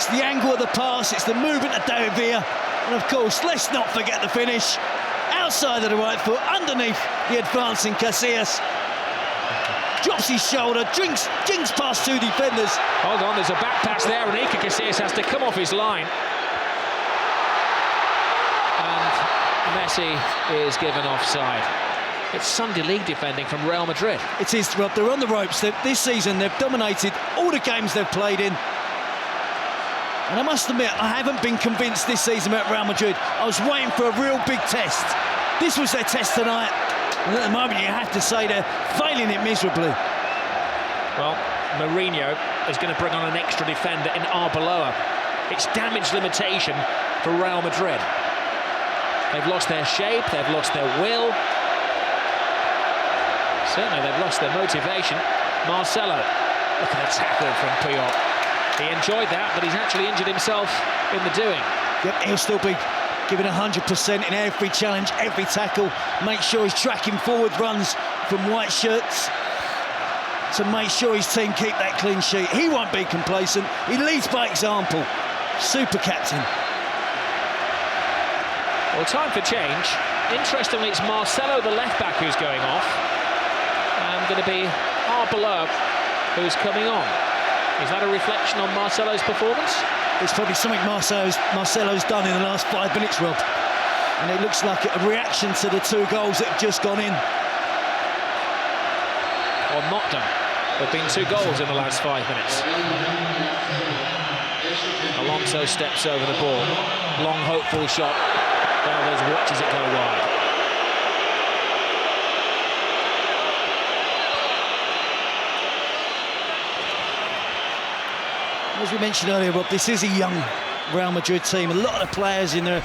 the angle of the pass, it's the movement of David Villa, and of course, let's not forget the finish. Outside of the right foot, underneath the advancing Casillas. Drops his shoulder, jinks past 2 defenders. Hold on, there's a back pass there, and Iker Casillas has to come off his line. And Messi is given offside. It's Sunday League defending from Real Madrid. It is, Rob. They're on the ropes. This season, they've dominated all the games they've played in. And I must admit, I haven't been convinced this season about Real Madrid. I was waiting for a real big test. This was their test tonight. And at the moment, you have to say they're failing it miserably. Well, Mourinho is going to bring on an extra defender in Arbeloa. It's damage limitation for Real Madrid. They've lost their shape, they've lost their will. Certainly they've lost their motivation. Marcelo, look at the tackle from Puyol. He enjoyed that, but he's actually injured himself in the doing. Yep, he'll still be giving 100% in every challenge, every tackle. Make sure he's tracking forward runs from white shirts to make sure his team keep that clean sheet. He won't be complacent. He leads by example. Super captain. Well, time for change. Interestingly, it's Marcelo, the left-back, who's going off. And going to be Arbeloa who's coming on. Is that a reflection on Marcelo's performance? It's probably something Marcelo's done in the last 5 minutes, Rob. And it looks like a reaction to the 2 goals that have just gone in. Or not done. There have been 2 goals in the last 5 minutes. Alonso steps over the ball. Long, hopeful shot. Alves watches it go wide. As we mentioned earlier, Rob, this is a young Real Madrid team. A lot of the players in their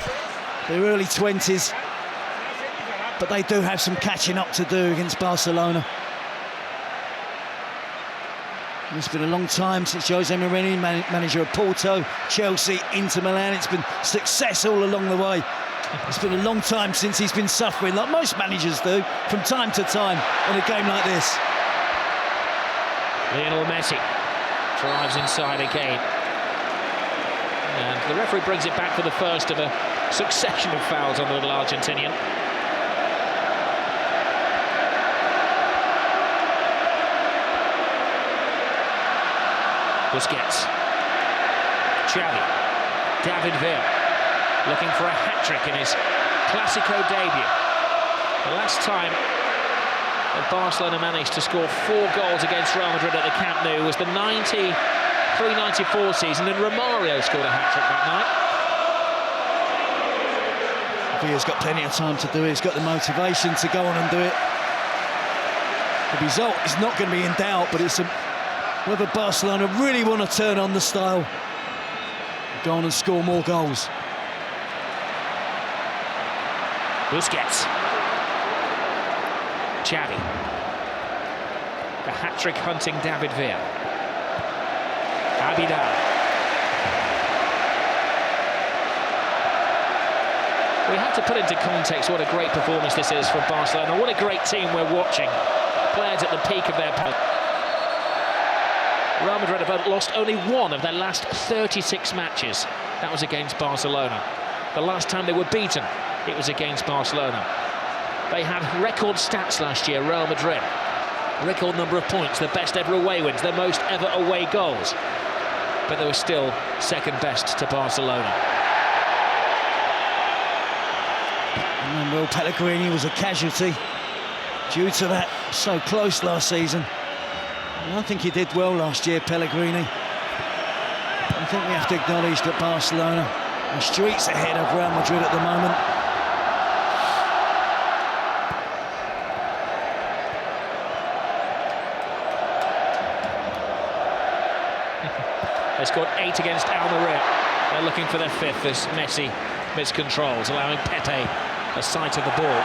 early 20s. But they do have some catching up to do against Barcelona. It's been a long time since Jose Mourinho, manager of Porto, Chelsea, Inter Milan. It's been success all along the way. It's been a long time since he's been suffering, like most managers do, from time to time in a game like this. Lionel Messi drives inside again. And the referee brings it back for the first of a succession of fouls on the little Argentinian. Busquets. Xavi. David Villa looking for a hat-trick in his Clásico debut. The last time that Barcelona managed to score 4 goals against Real Madrid at the Camp Nou was the 93-94 season, and Romario scored a hat-trick that night. Villa's got plenty of time to do it. He's got the motivation to go on and do it. The result is not going to be in doubt, but it's whether Barcelona really want to turn on the style. go on and score more goals. Busquets. Xavi. The hat-trick hunting David Villa. Abidal. We have to put into context what a great performance this is from Barcelona. What a great team we're watching. Players at the peak of their power. Real Madrid have lost only one of their last 36 matches. That was against Barcelona. The last time they were beaten, it was against Barcelona. They had record stats last year, Real Madrid. Record number of points, the best ever away wins, the most ever away goals. But they were still second best to Barcelona. Manuel Pellegrini was a casualty due to that. So close last season. And I think he did well last year, Pellegrini. I think we have to acknowledge that Barcelona are streets ahead of Real Madrid at the moment. They scored 8 against Almeria. They're looking for their 5th as Messi miscontrols, allowing Pepe a sight of the ball.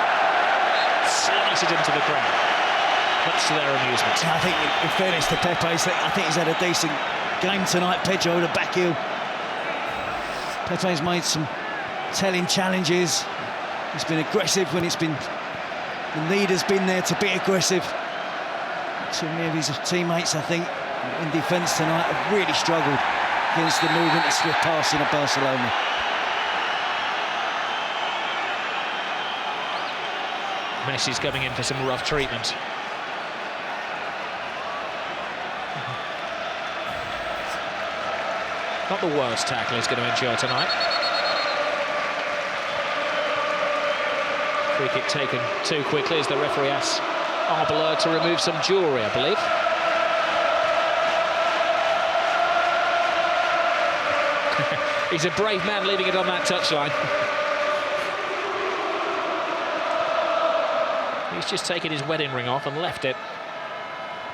Slice it into the ground, much to their amusement. I think, in fairness to Pepe, I think he's had a decent game tonight. Pedro, the back heel. Pepe's made some telling challenges. He's been aggressive when the need has been there to be aggressive. Too many of his teammates, I think, in defence tonight have really struggled against the movement and swift passing of Barcelona. Messi's coming in for some rough treatment. Not the worst tackle he's going to endure tonight. Free kick taken too quickly as the referee asks Arbeloa to remove some jewellery, I believe. He's a brave man leaving it on that touchline. He's just taken his wedding ring off and left it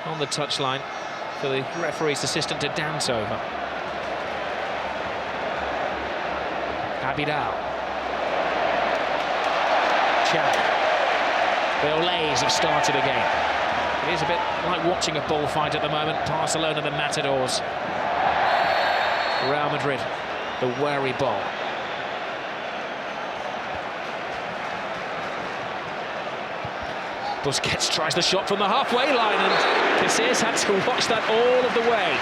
on the touchline for the referee's assistant to dance over. Abidal. Xavi. The Olays have started again. It is a bit like watching a bullfight at the moment. Barcelona, the Matadors. Real Madrid, the wary bull. Busquets tries the shot from the halfway line, and Casillas had to watch that all of the way.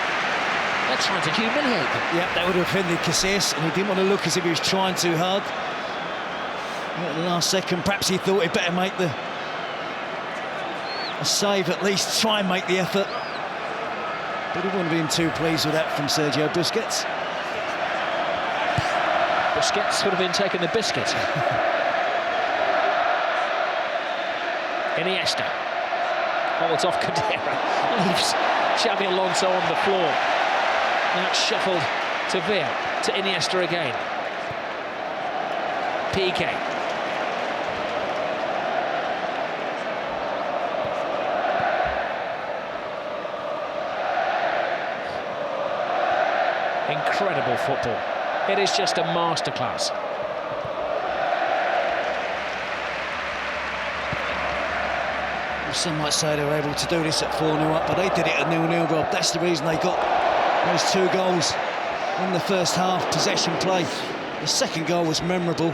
They're trying to humiliate them. Yeah, that would have offended Casillas, and he didn't want to look as if he was trying too hard. At the last second, perhaps he thought he'd better make a save, at least try and make the effort. But he wouldn't have been too pleased with that from Sergio Busquets. Busquets would have been taking the biscuit. Iniesta holds off Cadera, leaves Xavi Alonso on the floor. Now it's shuffled to Villa, to Iniesta again. PK. Incredible football. It is just a masterclass. Some might say they were able to do this at 4-0 up, but they did it at 0-0, Rob. That's the reason they got those 2 goals in the first half, possession play. The second goal was memorable.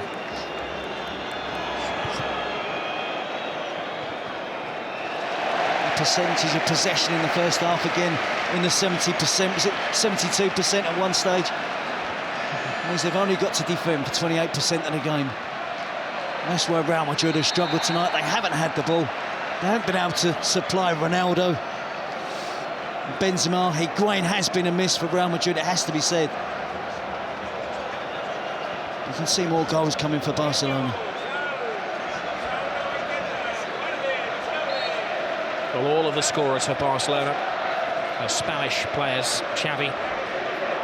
The percentage of possession in the first half again in the 70%, was it 72% at one stage? It means they've only got to defend for 28% of the game. And that's where Real Madrid have struggled tonight. They haven't had the ball. They haven't been able to supply Ronaldo. Benzema, Higuain has been a miss for Real Madrid, it has to be said. You can see more goals coming for Barcelona. Well, all of the scorers for Barcelona are Spanish players: Xavi,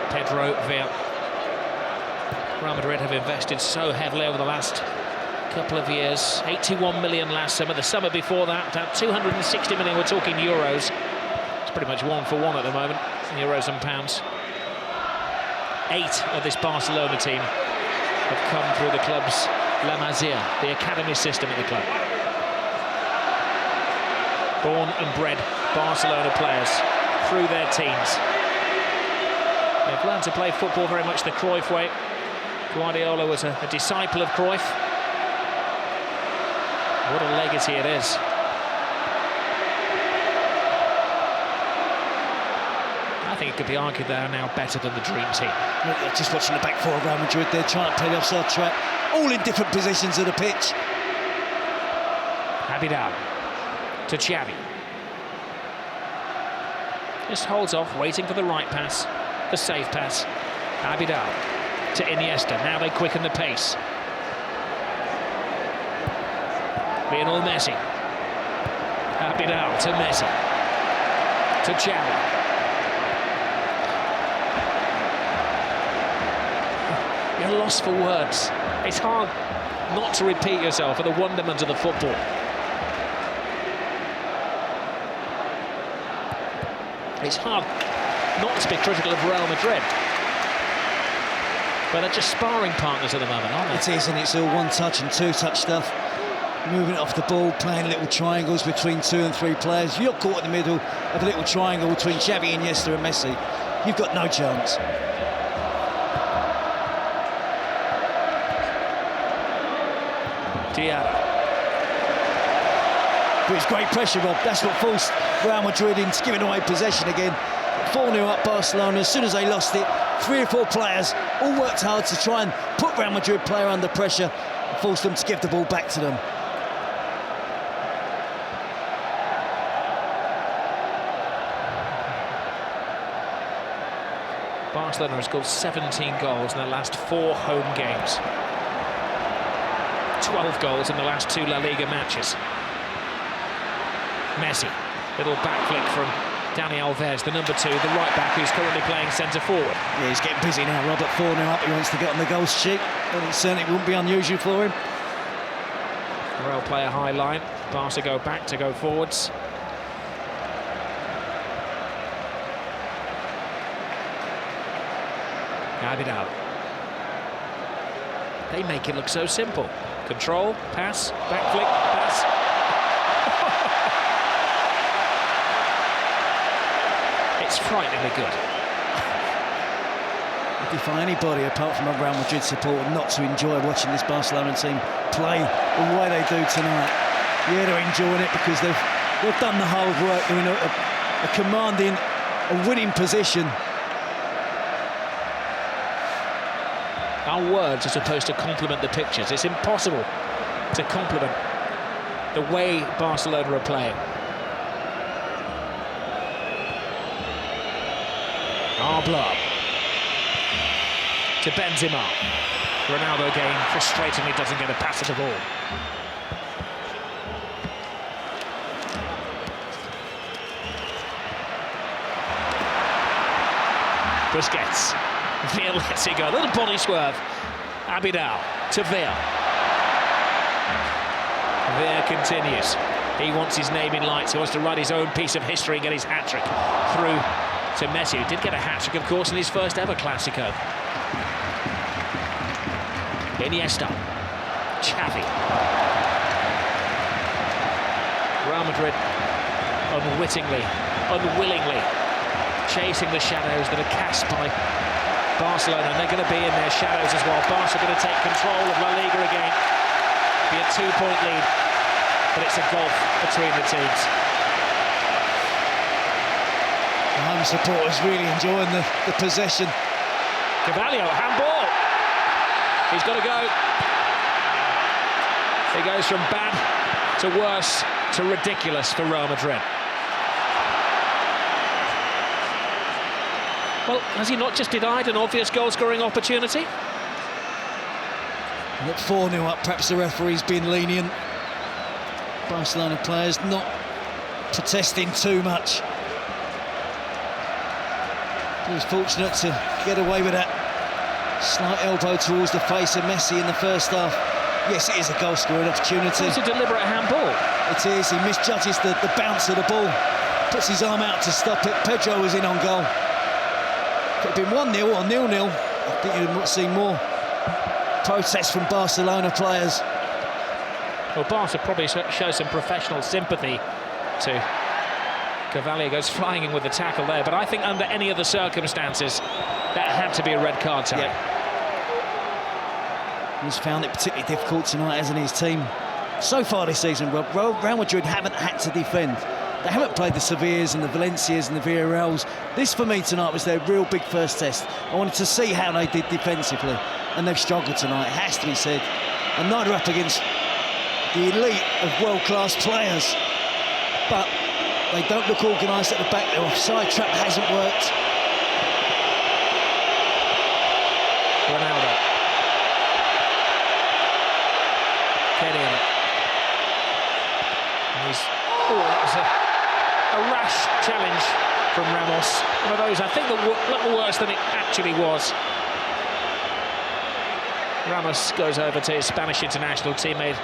Pedro, Villa. Real Madrid have invested so heavily over the last couple of years. 81 million last summer. The summer before that, about 260 million. We're talking euros. It's pretty much 1 for 1 at the moment, euros and pounds. 8 of this Barcelona team have come through the club's La Masia, the academy system at the club. Born and bred Barcelona players through their teens. They've learned to play football very much the Cruyff way. Guardiola was a disciple of Cruyff. What a legacy it is. I think it could be argued they are now better than the dream team. Look, just watching the back four of Real Madrid, they're trying to play the offside trap, all in different positions of the pitch. Abidal to Xavi. Just holds off, waiting for the right pass, the safe pass. Abidal to Iniesta. Now they quicken the pace. Lionel Messi. Abidal to Messi. To Xavi. You're lost for words. It's hard not to repeat yourself at the wonderment of the football. It's hard not to be critical of Real Madrid. But they're just sparring partners at the moment, aren't they? It is, and it's all one-touch and two-touch stuff. Moving it off the ball, playing little triangles between 2 and 3 players. You're caught in the middle of a little triangle between Xavi, Iniesta and Messi. You've got no chance. Diarra. But it's great pressure, Rob. That's what forced Real Madrid into giving away possession again. 4-0 up Barcelona. As soon as they lost it, 3 or 4 players all worked hard to try and put Real Madrid player under pressure and force them to give the ball back to them. Barcelona has scored 17 goals in their last 4 home games. 12 goals in the last 2 La Liga matches. Messi, little back flick from Dani Alves, the number 2, the right back who's currently playing centre forward. Yeah, he's getting busy now, Robert. 4-0 up, he wants to get on the goal sheet. Well, it certainly wouldn't be unusual for him. Real play a high line, Barca go back to go forwards. Abidal. They make it look so simple. Control, pass, back flick, pass. It's frighteningly good. If you find anybody apart from a Real Madrid supporter not to enjoy watching this Barcelona team play the way they do tonight, yeah, they're enjoying it because they've done the hard work. They're in a commanding, a winning position. Our words are supposed to complement the pictures. It's impossible to complement the way Barcelona are playing. Arbla to Benzema. Ronaldo again frustratingly doesn't get a pass at the ball. Busquets. Veer lets it go. A little body swerve. Abidal to Veer. Veer continues. He wants his name in lights. He wants to write his own piece of history and get his hat-trick through to Messi, who did get a hat-trick, of course, in his first ever Clásico. Iniesta. Xavi. Real Madrid unwittingly, unwillingly chasing the shadows that are cast by Barcelona, and they're going to be in their shadows as well. Barca are going to take control of La Liga again. Be a 2-point lead, but it's a gulf between the teams. The home supporters really enjoying the possession. Carvalho, handball. He's got to go. He goes from bad to worse to ridiculous for Real Madrid. Well, has he not just denied an obvious goal-scoring opportunity? And at 4-0 up, perhaps the referee's been lenient. Barcelona players not protesting too much. He was fortunate to get away with that slight elbow towards the face of Messi in the first half. Yes, it is a goal-scoring opportunity. It's a deliberate handball. It is. He misjudges the bounce of the ball. Puts his arm out to stop it. Pedro was in on goal. Could have been 1-0 or 0-0. I think you'll see more protests from Barcelona players. Well, Barca probably shows some professional sympathy to Cavalier. Goes flying in with the tackle there, but I think under any other circumstances that had to be a red card, Terry. Yeah. He's found it particularly difficult tonight, hasn't he, his team? So far this season, Real Madrid haven't had to defend. They haven't played the Sevillas and the Valencias and the Villarreals. This, for me, tonight was their real big first test. I wanted to see how they did defensively, and they've struggled tonight, it has to be said. And neither up against the elite of world-class players. But they don't look organised at the back. Their offside trap hasn't worked. Ronaldo. Kedira. That was a rash challenge from Ramos. One of those, I think, that looked worse than it actually was. Ramos goes over to his Spanish international teammate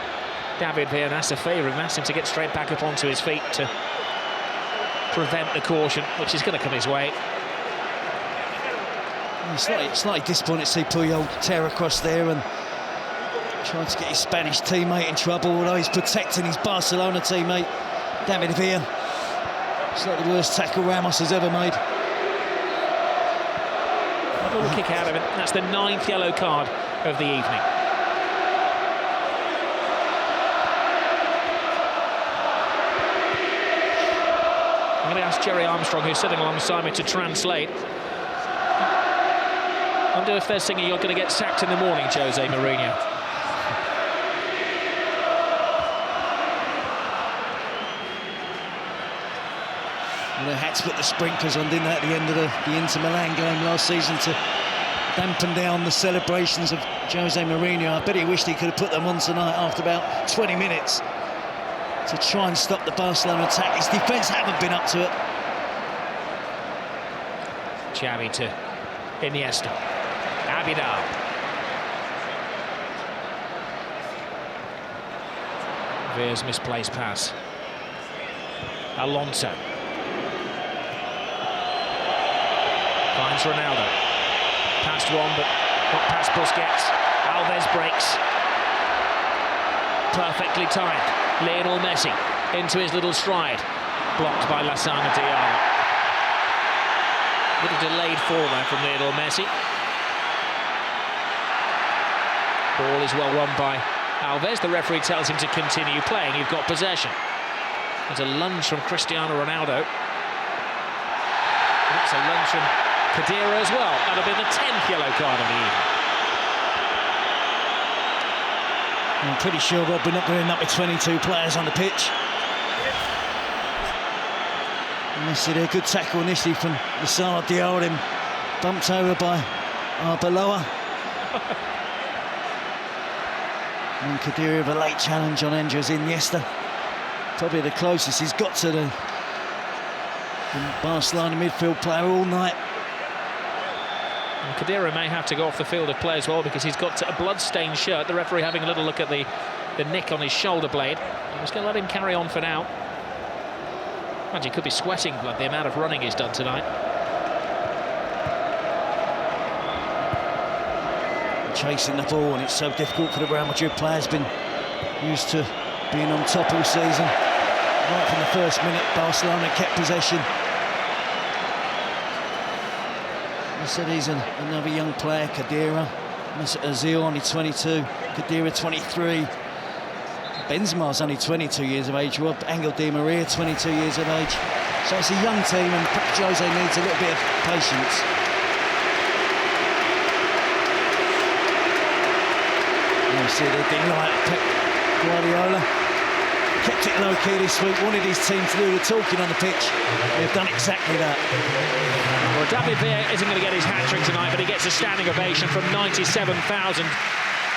David Villa, and that's a favour, and asks him to get straight back up onto his feet to prevent the caution, which is going to come his way. Slightly disappointed to see Puyol tear across there and trying to get his Spanish teammate in trouble, although he's protecting his Barcelona teammate, David Villa. It's like the worst tackle Ramos has ever made. A little kick out of it. That's the 9th yellow card of the evening. I'm going to ask Jerry Armstrong, who's sitting alongside me, to translate. I wonder if they're singing "You're going to get sacked in the morning," Jose Mourinho. They had to put the sprinklers on, didn't they, at the end of the Inter Milan game last season to dampen down the celebrations of Jose Mourinho. I bet he wished he could have put them on tonight after about 20 minutes to try and stop the Barcelona attack. His defence haven't been up to it. Xavi to Iniesta. Abidal. Villa's misplaced pass. Alonso. Finds Ronaldo. Past one, but not past Busquets. Alves breaks. Perfectly timed. Lionel Messi into his little stride. Blocked by Lassana Diarra. Little delayed fall there from Lionel Messi. Ball is well won by Alves. The referee tells him to continue playing. You've got possession. There's a lunge from Cristiano Ronaldo. It's a lunge from Kedira as well. That'll be the 10th yellow card of the evening. I'm pretty sure Rob, we're not going to end up with 22 players on the pitch. And Messi there, good tackle initially from Lassana Diarra, bumped over by Arbeloa. And Kedira with a late challenge on Andres Iniesta. Probably the closest he's got to the Barcelona midfield player all night. And Kedira may have to go off the field of play as well, because he's got a blood-stained shirt. The referee having a little look at the nick on his shoulder blade. I'm just going to let him carry on for now. Imagine he could be sweating blood, the amount of running he's done tonight. Chasing the ball, and it's so difficult for the Real Madrid players. Been used to being on top all season. Right from the first minute, Barcelona kept possession. I said he's another young player, Kedira. Mesut Ozil, only 22. Kedira, 23. Benzema's only 22 years of age. Rob, Angel Di Maria, 22 years of age. So it's a young team, and Jose needs a little bit of patience. You see the delight of Pep Guardiola. Kept it low-key this week, wanted his team to do the talking on the pitch. They've done exactly that. Well, David Villa isn't going to get his hat-trick tonight, but he gets a standing ovation from 97,000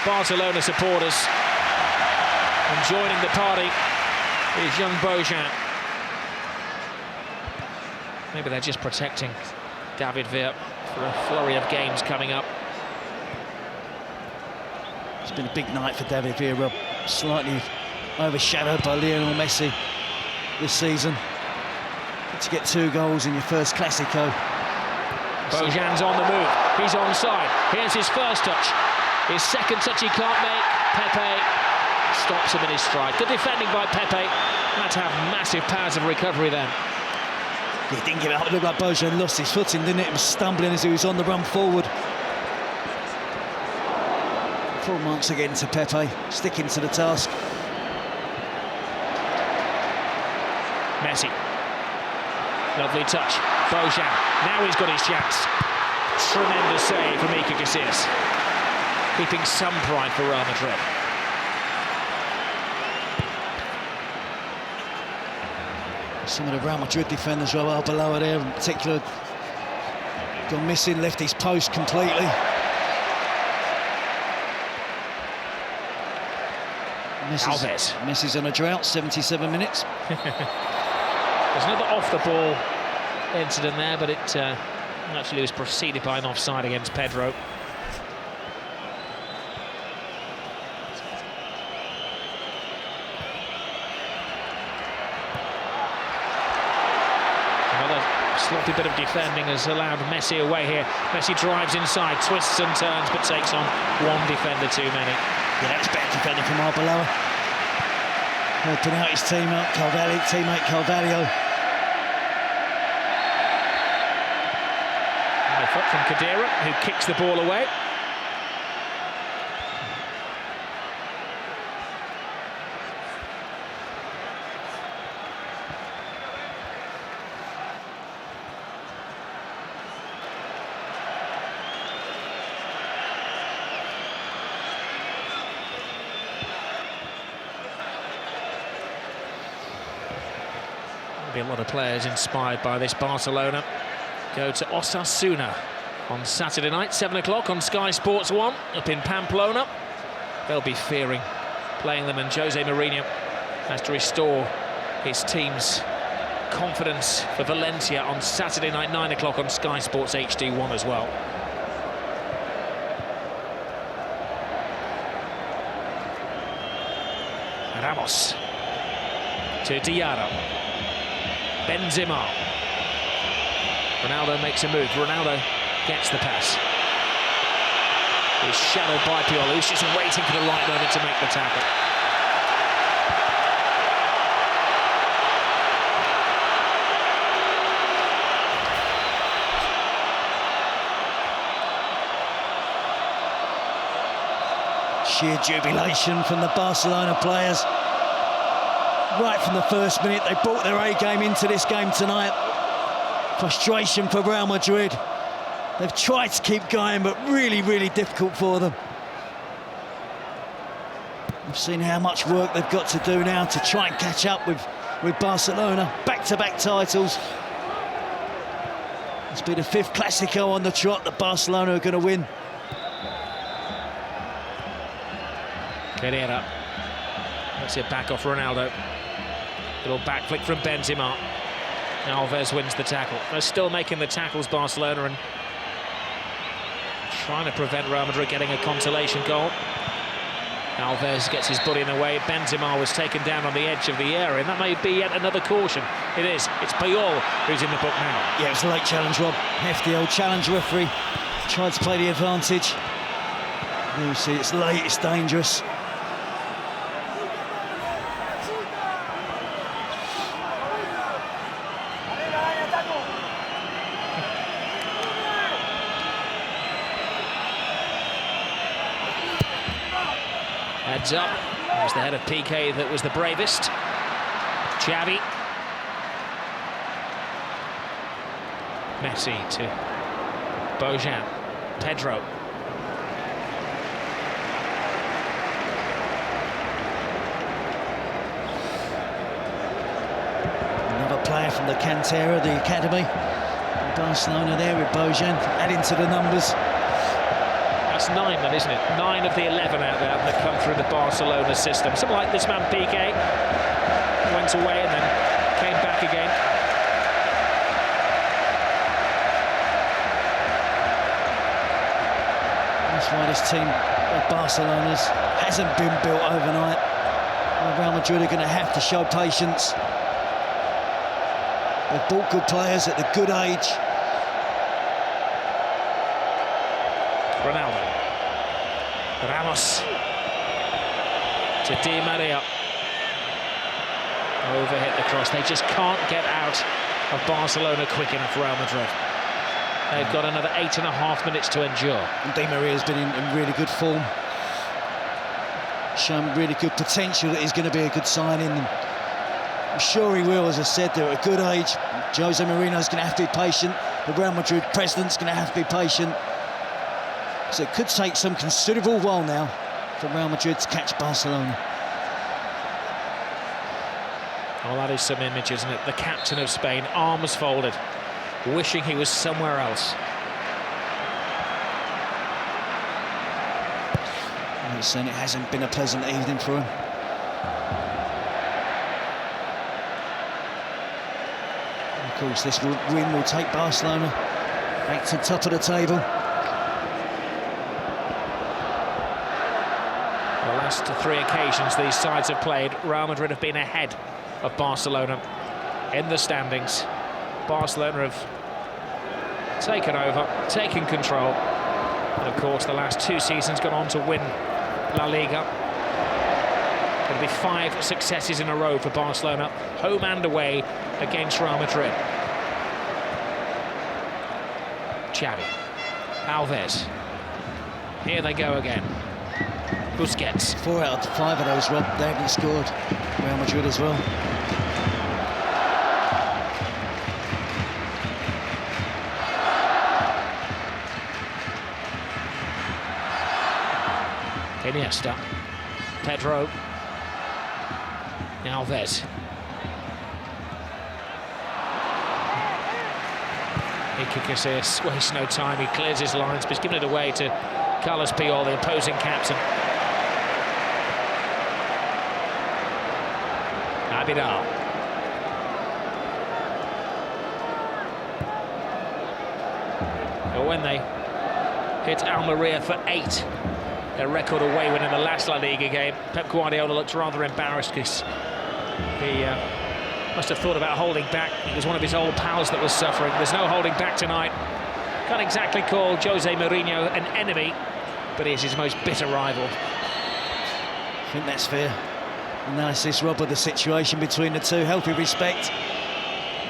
Barcelona supporters. And joining the party is young Bojan. Maybe they're just protecting David Villa for a flurry of games coming up. It's been a big night for David Villa, slightly overshadowed by Lionel Messi this season. To get 2 goals in your first Clasico. Bojan's on the move. He's onside. Here's his first touch. His second touch he can't make. Pepe stops him in his stride. Good defending by Pepe. Had to have massive powers of recovery then. He didn't give it up. It looked like Bojan lost his footing, didn't it? He was stumbling as he was on the run forward. Full marks again to Pepe, sticking to the task. Messi. Lovely touch. Bojan. Now he's got his chance. Tremendous save from Iker Casillas. Keeping some pride for Real Madrid. Some of the Real Madrid defenders are below there, in particular. Gone missing, left his post completely. Messi's on a drought, 77 minutes. There's another off-the-ball incident there, but it actually was preceded by an offside against Pedro. Another sloppy bit of defending has allowed Messi away here. Messi drives inside, twists and turns, but takes on one defender too many. Yeah, that's better defending from Arbeloa. Helping out his teammate Carvalho. Foot from Kadira, who kicks the ball away. There'll be a lot of players inspired by this Barcelona. Go to Osasuna on Saturday night, 7 o'clock on Sky Sports 1 up in Pamplona. They'll be fearing playing them, and Jose Mourinho has to restore his team's confidence for Valencia on Saturday night, 9 o'clock on Sky Sports HD1 as well. Ramos to Diarra. Benzema. Ronaldo makes a move. Ronaldo gets the pass. He's shadowed by Pioli, who's just waiting for the right moment to make the tackle. Sheer jubilation from the Barcelona players. Right from the first minute, they brought their A game into this game tonight. Frustration for Real Madrid. They've tried to keep going, but really, really difficult for them. We've seen how much work they've got to do now to try and catch up with Barcelona. Back-to-back titles. It's been the 5th Clásico on the trot that Barcelona are going to win. Herrera. That's it, back off Ronaldo. Little back flick from Benzema. Alves wins the tackle. They're still making the tackles, Barcelona, and trying to prevent Real Madrid getting a consolation goal. Alves gets his body in the way. Benzema was taken down on the edge of the area, and that may be yet another caution. It is. It's Puyol who's in the book now. Yeah, it was a late challenge, Rob. Hefty old challenge referee. Tried to play the advantage. You see, it's late, it's dangerous. Heads up. It was the head of PK that was the bravest. Xavi. Messi to Bojan. Pedro. Another player from the Cantera, the academy. Barcelona there with Bojan, adding to the numbers. That's 9 then, isn't it? 9 of the 11 out there that come through the Barcelona system. Something like this man PK went away and then came back again. That's why this team of Barcelona's hasn't been built overnight. Real Madrid are going to have to show patience. They've bought good players at the good age. Ronaldo. Ramos. To Di Maria. Overhit the cross. They just can't get out of Barcelona quick enough, Real Madrid. They've got another 8.5 minutes to endure. And Di Maria's been in really good form. Shown really good potential that he's going to be a good signing. And I'm sure he will, as I said, they're at a good age. Jose Mourinho's going to have to be patient. The Real Madrid president's going to have to be patient. So it could take some considerable while now for Real Madrid to catch Barcelona. Well, that is some image, isn't it? The captain of Spain, arms folded, wishing he was somewhere else. I'm saying it hasn't been a pleasant evening for him. And of course, this win will take Barcelona back to the top of the table. The last 3 occasions these sides have played, Real Madrid have been ahead of Barcelona in the standings. Barcelona have taken over, taken control, and of course the last 2 seasons gone on to win La Liga. It'll be 5 successes in a row for Barcelona, home and away against Real Madrid. Xavi, Alves, here they go again. Busquets. 4 out of 5 of those, Rob, they haven't scored. Real Madrid as well. Iniesta, Pedro, Alves. Iker Casillas wastes no time, he clears his lines, but he's given it away to Carlos Puyol, the opposing captain. Abidal. But when they hit Almeria for 8, their record away win in the last La Liga game, Pep Guardiola looked rather embarrassed because he must have thought about holding back. It was one of his old pals that was suffering. There's no holding back tonight. Can't exactly call Jose Mourinho an enemy, but he is his most bitter rival. I think that's fair. Analysis, Rob, of the situation between the two. Healthy respect.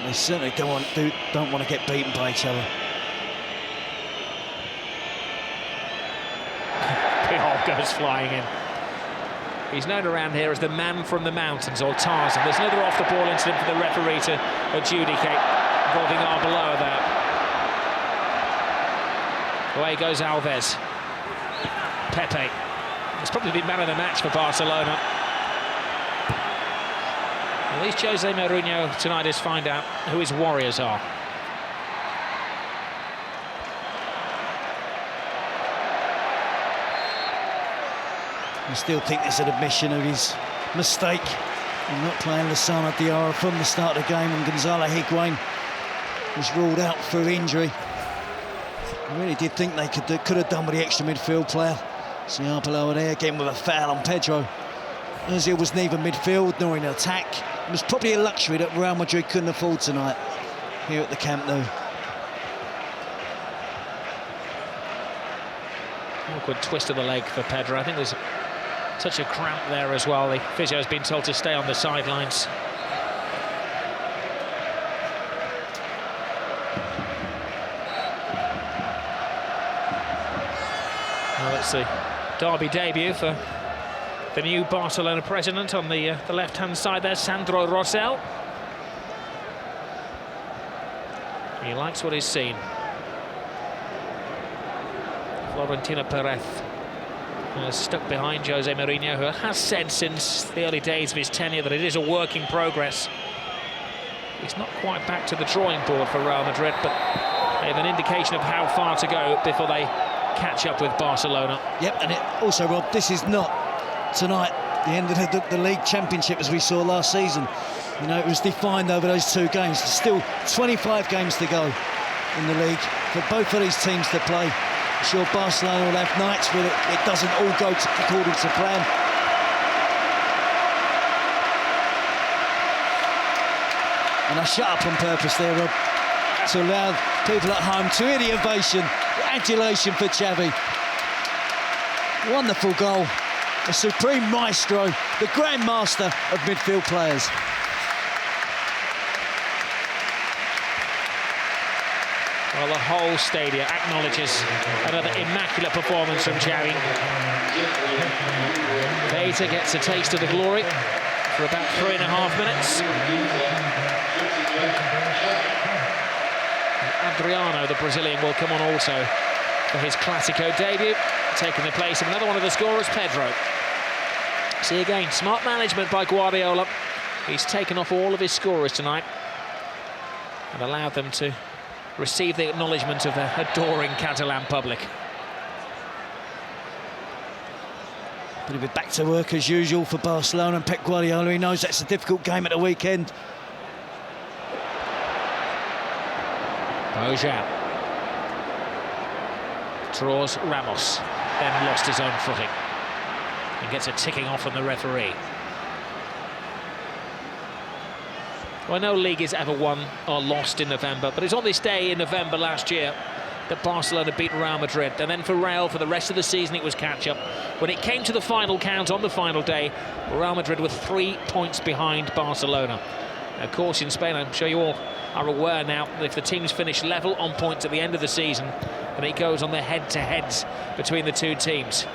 They certainly don't want to get beaten by each other. Puyol goes flying in. He's known around here as the man from the mountains, or Tarzan. There's another off-the-ball incident for the referee to adjudicate involving Arbeloa there. Away goes Alves. Pepe. It's probably been man of the match for Barcelona. At least Jose Mourinho tonight is find out who his warriors are. I still think there's an admission of his mistake in not playing Lassana Diarra from the start of the game, and Gonzalo Higuain was ruled out for injury. I really did think they could have done with the extra midfield player. See Arbeloa there again with a foul on Pedro. Ozil was neither midfield nor in attack. It was probably a luxury that Real Madrid couldn't afford tonight here at the Camp Nou. Awkward twist of the leg for Pedro. I think there's a touch of cramp there as well. The physio has been told to stay on the sidelines. Well, it's the derby debut for the new Barcelona president on the left-hand side there, Sandro Rosell. He likes what he's seen. Florentino Perez has stuck behind Jose Mourinho, who has said since the early days of his tenure that it is a work in progress. He's not quite back to the drawing board for Real Madrid, but they have an indication of how far to go before they catch up with Barcelona. Yep, and also, Rob, this is not tonight the end of the league championship as we saw last season. You know, it was defined over those 2 games. There's still 25 games to go in the league for both of these teams to play. I'm sure Barcelona will have nights where it doesn't all go according to plan. And I shut up on purpose there, Rob, to allow people at home to hear the ovation, the adulation for Xavi. Wonderful goal. A supreme maestro, the grand master of midfield players. Well, the whole stadium acknowledges another immaculate performance from Xavi. Keita gets a taste of the glory for about 3.5 minutes. Adriano, the Brazilian, will come on also for his Clásico debut, taking the place of another one of the scorers, Pedro. See again, smart management by Guardiola. He's taken off all of his scorers tonight and allowed them to receive the acknowledgement of the adoring Catalan public. Bit of a back to work as usual for Barcelona and Pep Guardiola. He knows that's a difficult game at the weekend. Bojan draws Ramos, then lost his own footing and gets a ticking off from the referee. Well, no league is ever won or lost in November, but it's on this day in November last year that Barcelona beat Real Madrid, and then for Real, for the rest of the season, it was catch-up. When it came to the final count on the final day, Real Madrid were 3 points behind Barcelona. Of course, in Spain, I'm sure you all are aware now that if the teams finish level on points at the end of the season, then it goes on the head-to-heads between the two teams.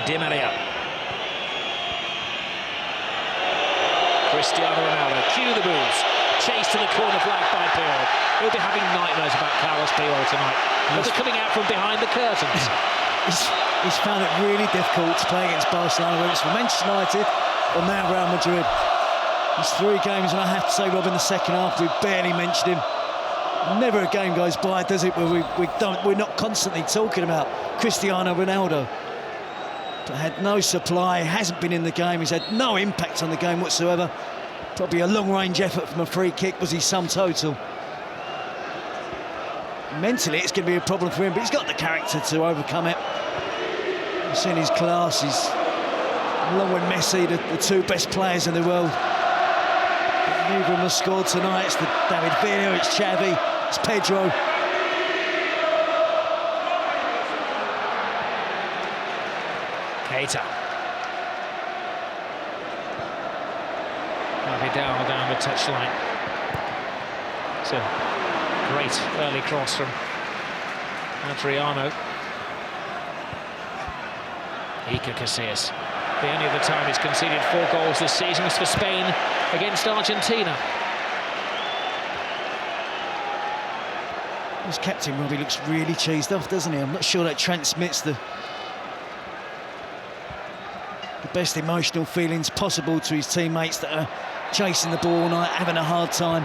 Di Maria. Cristiano Ronaldo, cue the moves. Chased to the corner flag by Puyol. He'll be having nightmares about Carlos Puyol tonight. But they're coming out from behind the curtains. He's found it really difficult to play against Barcelona, whether it's for Manchester United or now Real Madrid. There's 3 games, and I have to say, Rob, in the second half, we barely mentioned him. Never a game goes by, does it, where we're not constantly talking about Cristiano Ronaldo. But had no supply, hasn't been in the game, he's had no impact on the game whatsoever. Probably a long-range effort from a free kick was his sum total. Mentally, it's going to be a problem for him, but he's got the character to overcome it. You've seen his class, he's, along with Messi, the 2 best players in the world. But neither of them have scored tonight. It's the David Villa, it's Xavi, it's Pedro. Keita. Vidal down the touchline. It's a great early cross from Adriano. Iker Casillas. The only other time he's conceded 4 goals this season was for Spain against Argentina. His captain, Robbie, looks really cheesed off, doesn't he? I'm not sure that transmits the best emotional feelings possible to his teammates that are chasing the ball all night, having a hard time.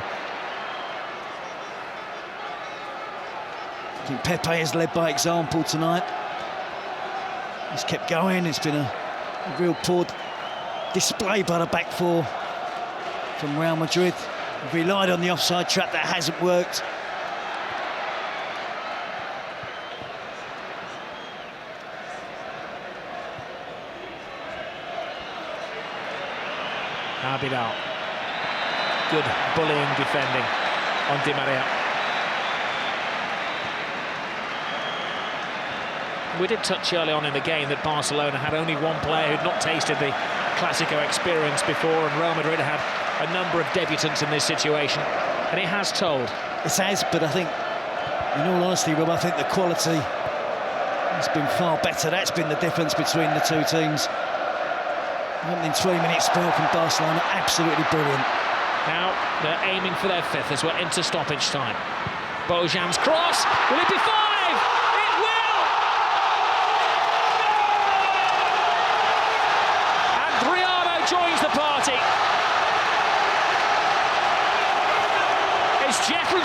I think Pepe has led by example tonight. He's kept going. It's been a real poor display by the back 4 from Real Madrid. They've relied on the offside trap, that hasn't worked. Vidal. Good bullying defending on Di Maria. We did touch early on in the game that Barcelona had only 1 player who'd not tasted the Clásico experience before, and Real Madrid had a number of debutants in this situation, and it has told. It has, but I think, in all honesty, Rob, I think the quality has been far better. That's been the difference between the 2 teams. Opening 20-minute spell from Barcelona, absolutely brilliant. Now they're aiming for their 5th as we're into stoppage time. Bojan's cross, will it be 5? It will! Adriano joins the party. It's Jeffrey,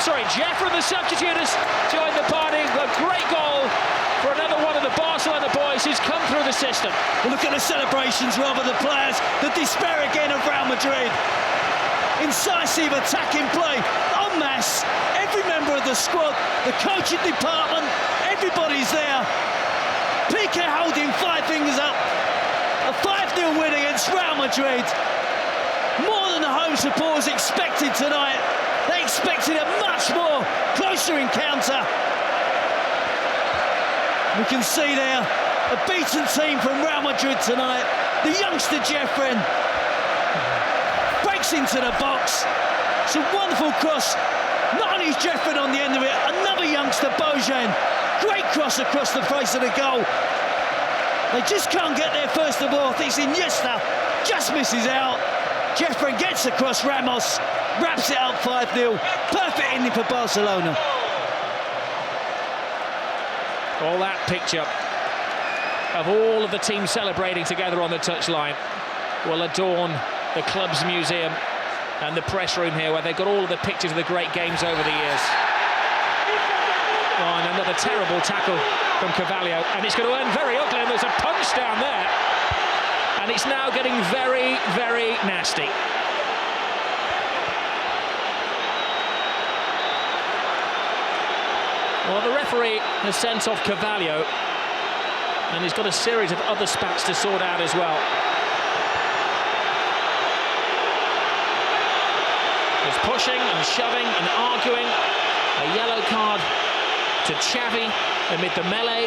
the substitute, has joined the party. A great goal for another one of the Barcelona boys who's come through the system. Well, look at the celebrations, Rob, of the players. The despair again of Real Madrid. Incisive attacking play, en masse. Every member of the squad, the coaching department, everybody's there. Piqué holding 5 fingers up. A 5-0 win against Real Madrid. More than the home supporters expected tonight. They expected a much more closer encounter. We can see there a beaten team from Real Madrid tonight. The youngster Jeffrey breaks into the box. It's a wonderful cross. Not only is Jeffrey on the end of it, another youngster, Bojan. Great cross across the face of the goal. They just can't get there first of all. I think it's Iniesta, just misses out. Jeffrey gets across Ramos, wraps it up 5-0. Perfect ending for Barcelona. All that picture of all of the teams celebrating together on the touchline will adorn the club's museum and the press room here, where they've got all of the pictures of the great games over the years. Oh, and another terrible tackle from Carvalho, and it's going to end very ugly, and there's a punch down there, and it's now getting very, very nasty. Well, the referee has sent off Carvalho, and he's got a series of other spats to sort out as well. There's pushing and shoving and arguing. A yellow card to Xavi amid the melee.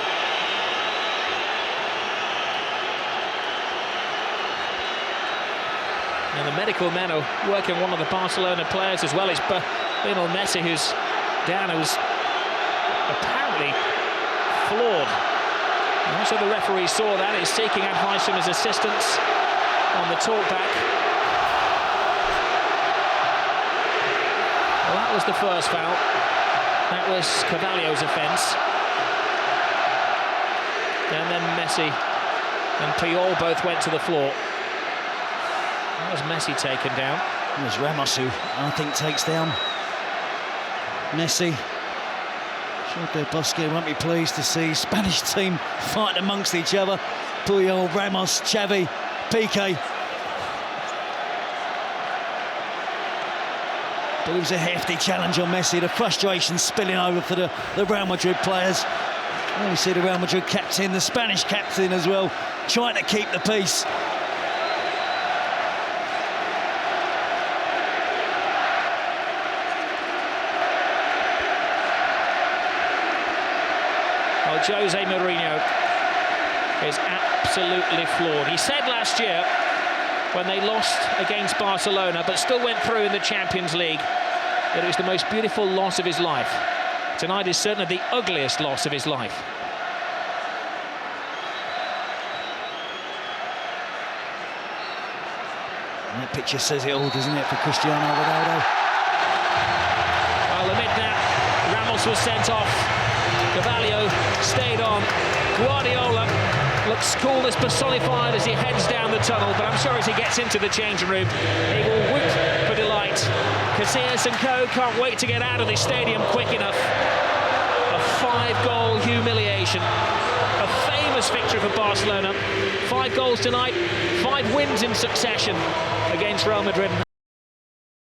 And the medical men are working one of the Barcelona players as well. It's Lionel Messi, who's down, who's apparently flawed. And so the referee saw that. He's seeking advice from his assistants on the talkback. Well, that was the first foul. That was Carvalho's offence. And then Messi and Puyol both went to the floor. That was Messi taken down. It was Ramos who, I think, takes down Messi. Sure, De Bosque won't be pleased to see Spanish team fight amongst each other. Puyol, Ramos, Xavi, Piqué. But it was a hefty challenge on Messi, the frustration spilling over for the Real Madrid players. And we see the Real Madrid captain, the Spanish captain as well, trying to keep the peace. Well, Jose Mourinho is absolutely flawed. He said last year, when they lost against Barcelona but still went through in the Champions League, that it was the most beautiful loss of his life. Tonight is certainly the ugliest loss of his life. And that picture says it all, doesn't it, for Cristiano Ronaldo? Well, amid that, Ramos was sent off. Carvalho stayed on. Guardiola looks cool as personified as he heads down the tunnel, but I'm sure as he gets into the changing room, he will whoop for delight. Casillas and co can't wait to get out of this stadium quick enough. A 5-goal humiliation. A famous victory for Barcelona. 5 goals tonight, 5 wins in succession against Real Madrid.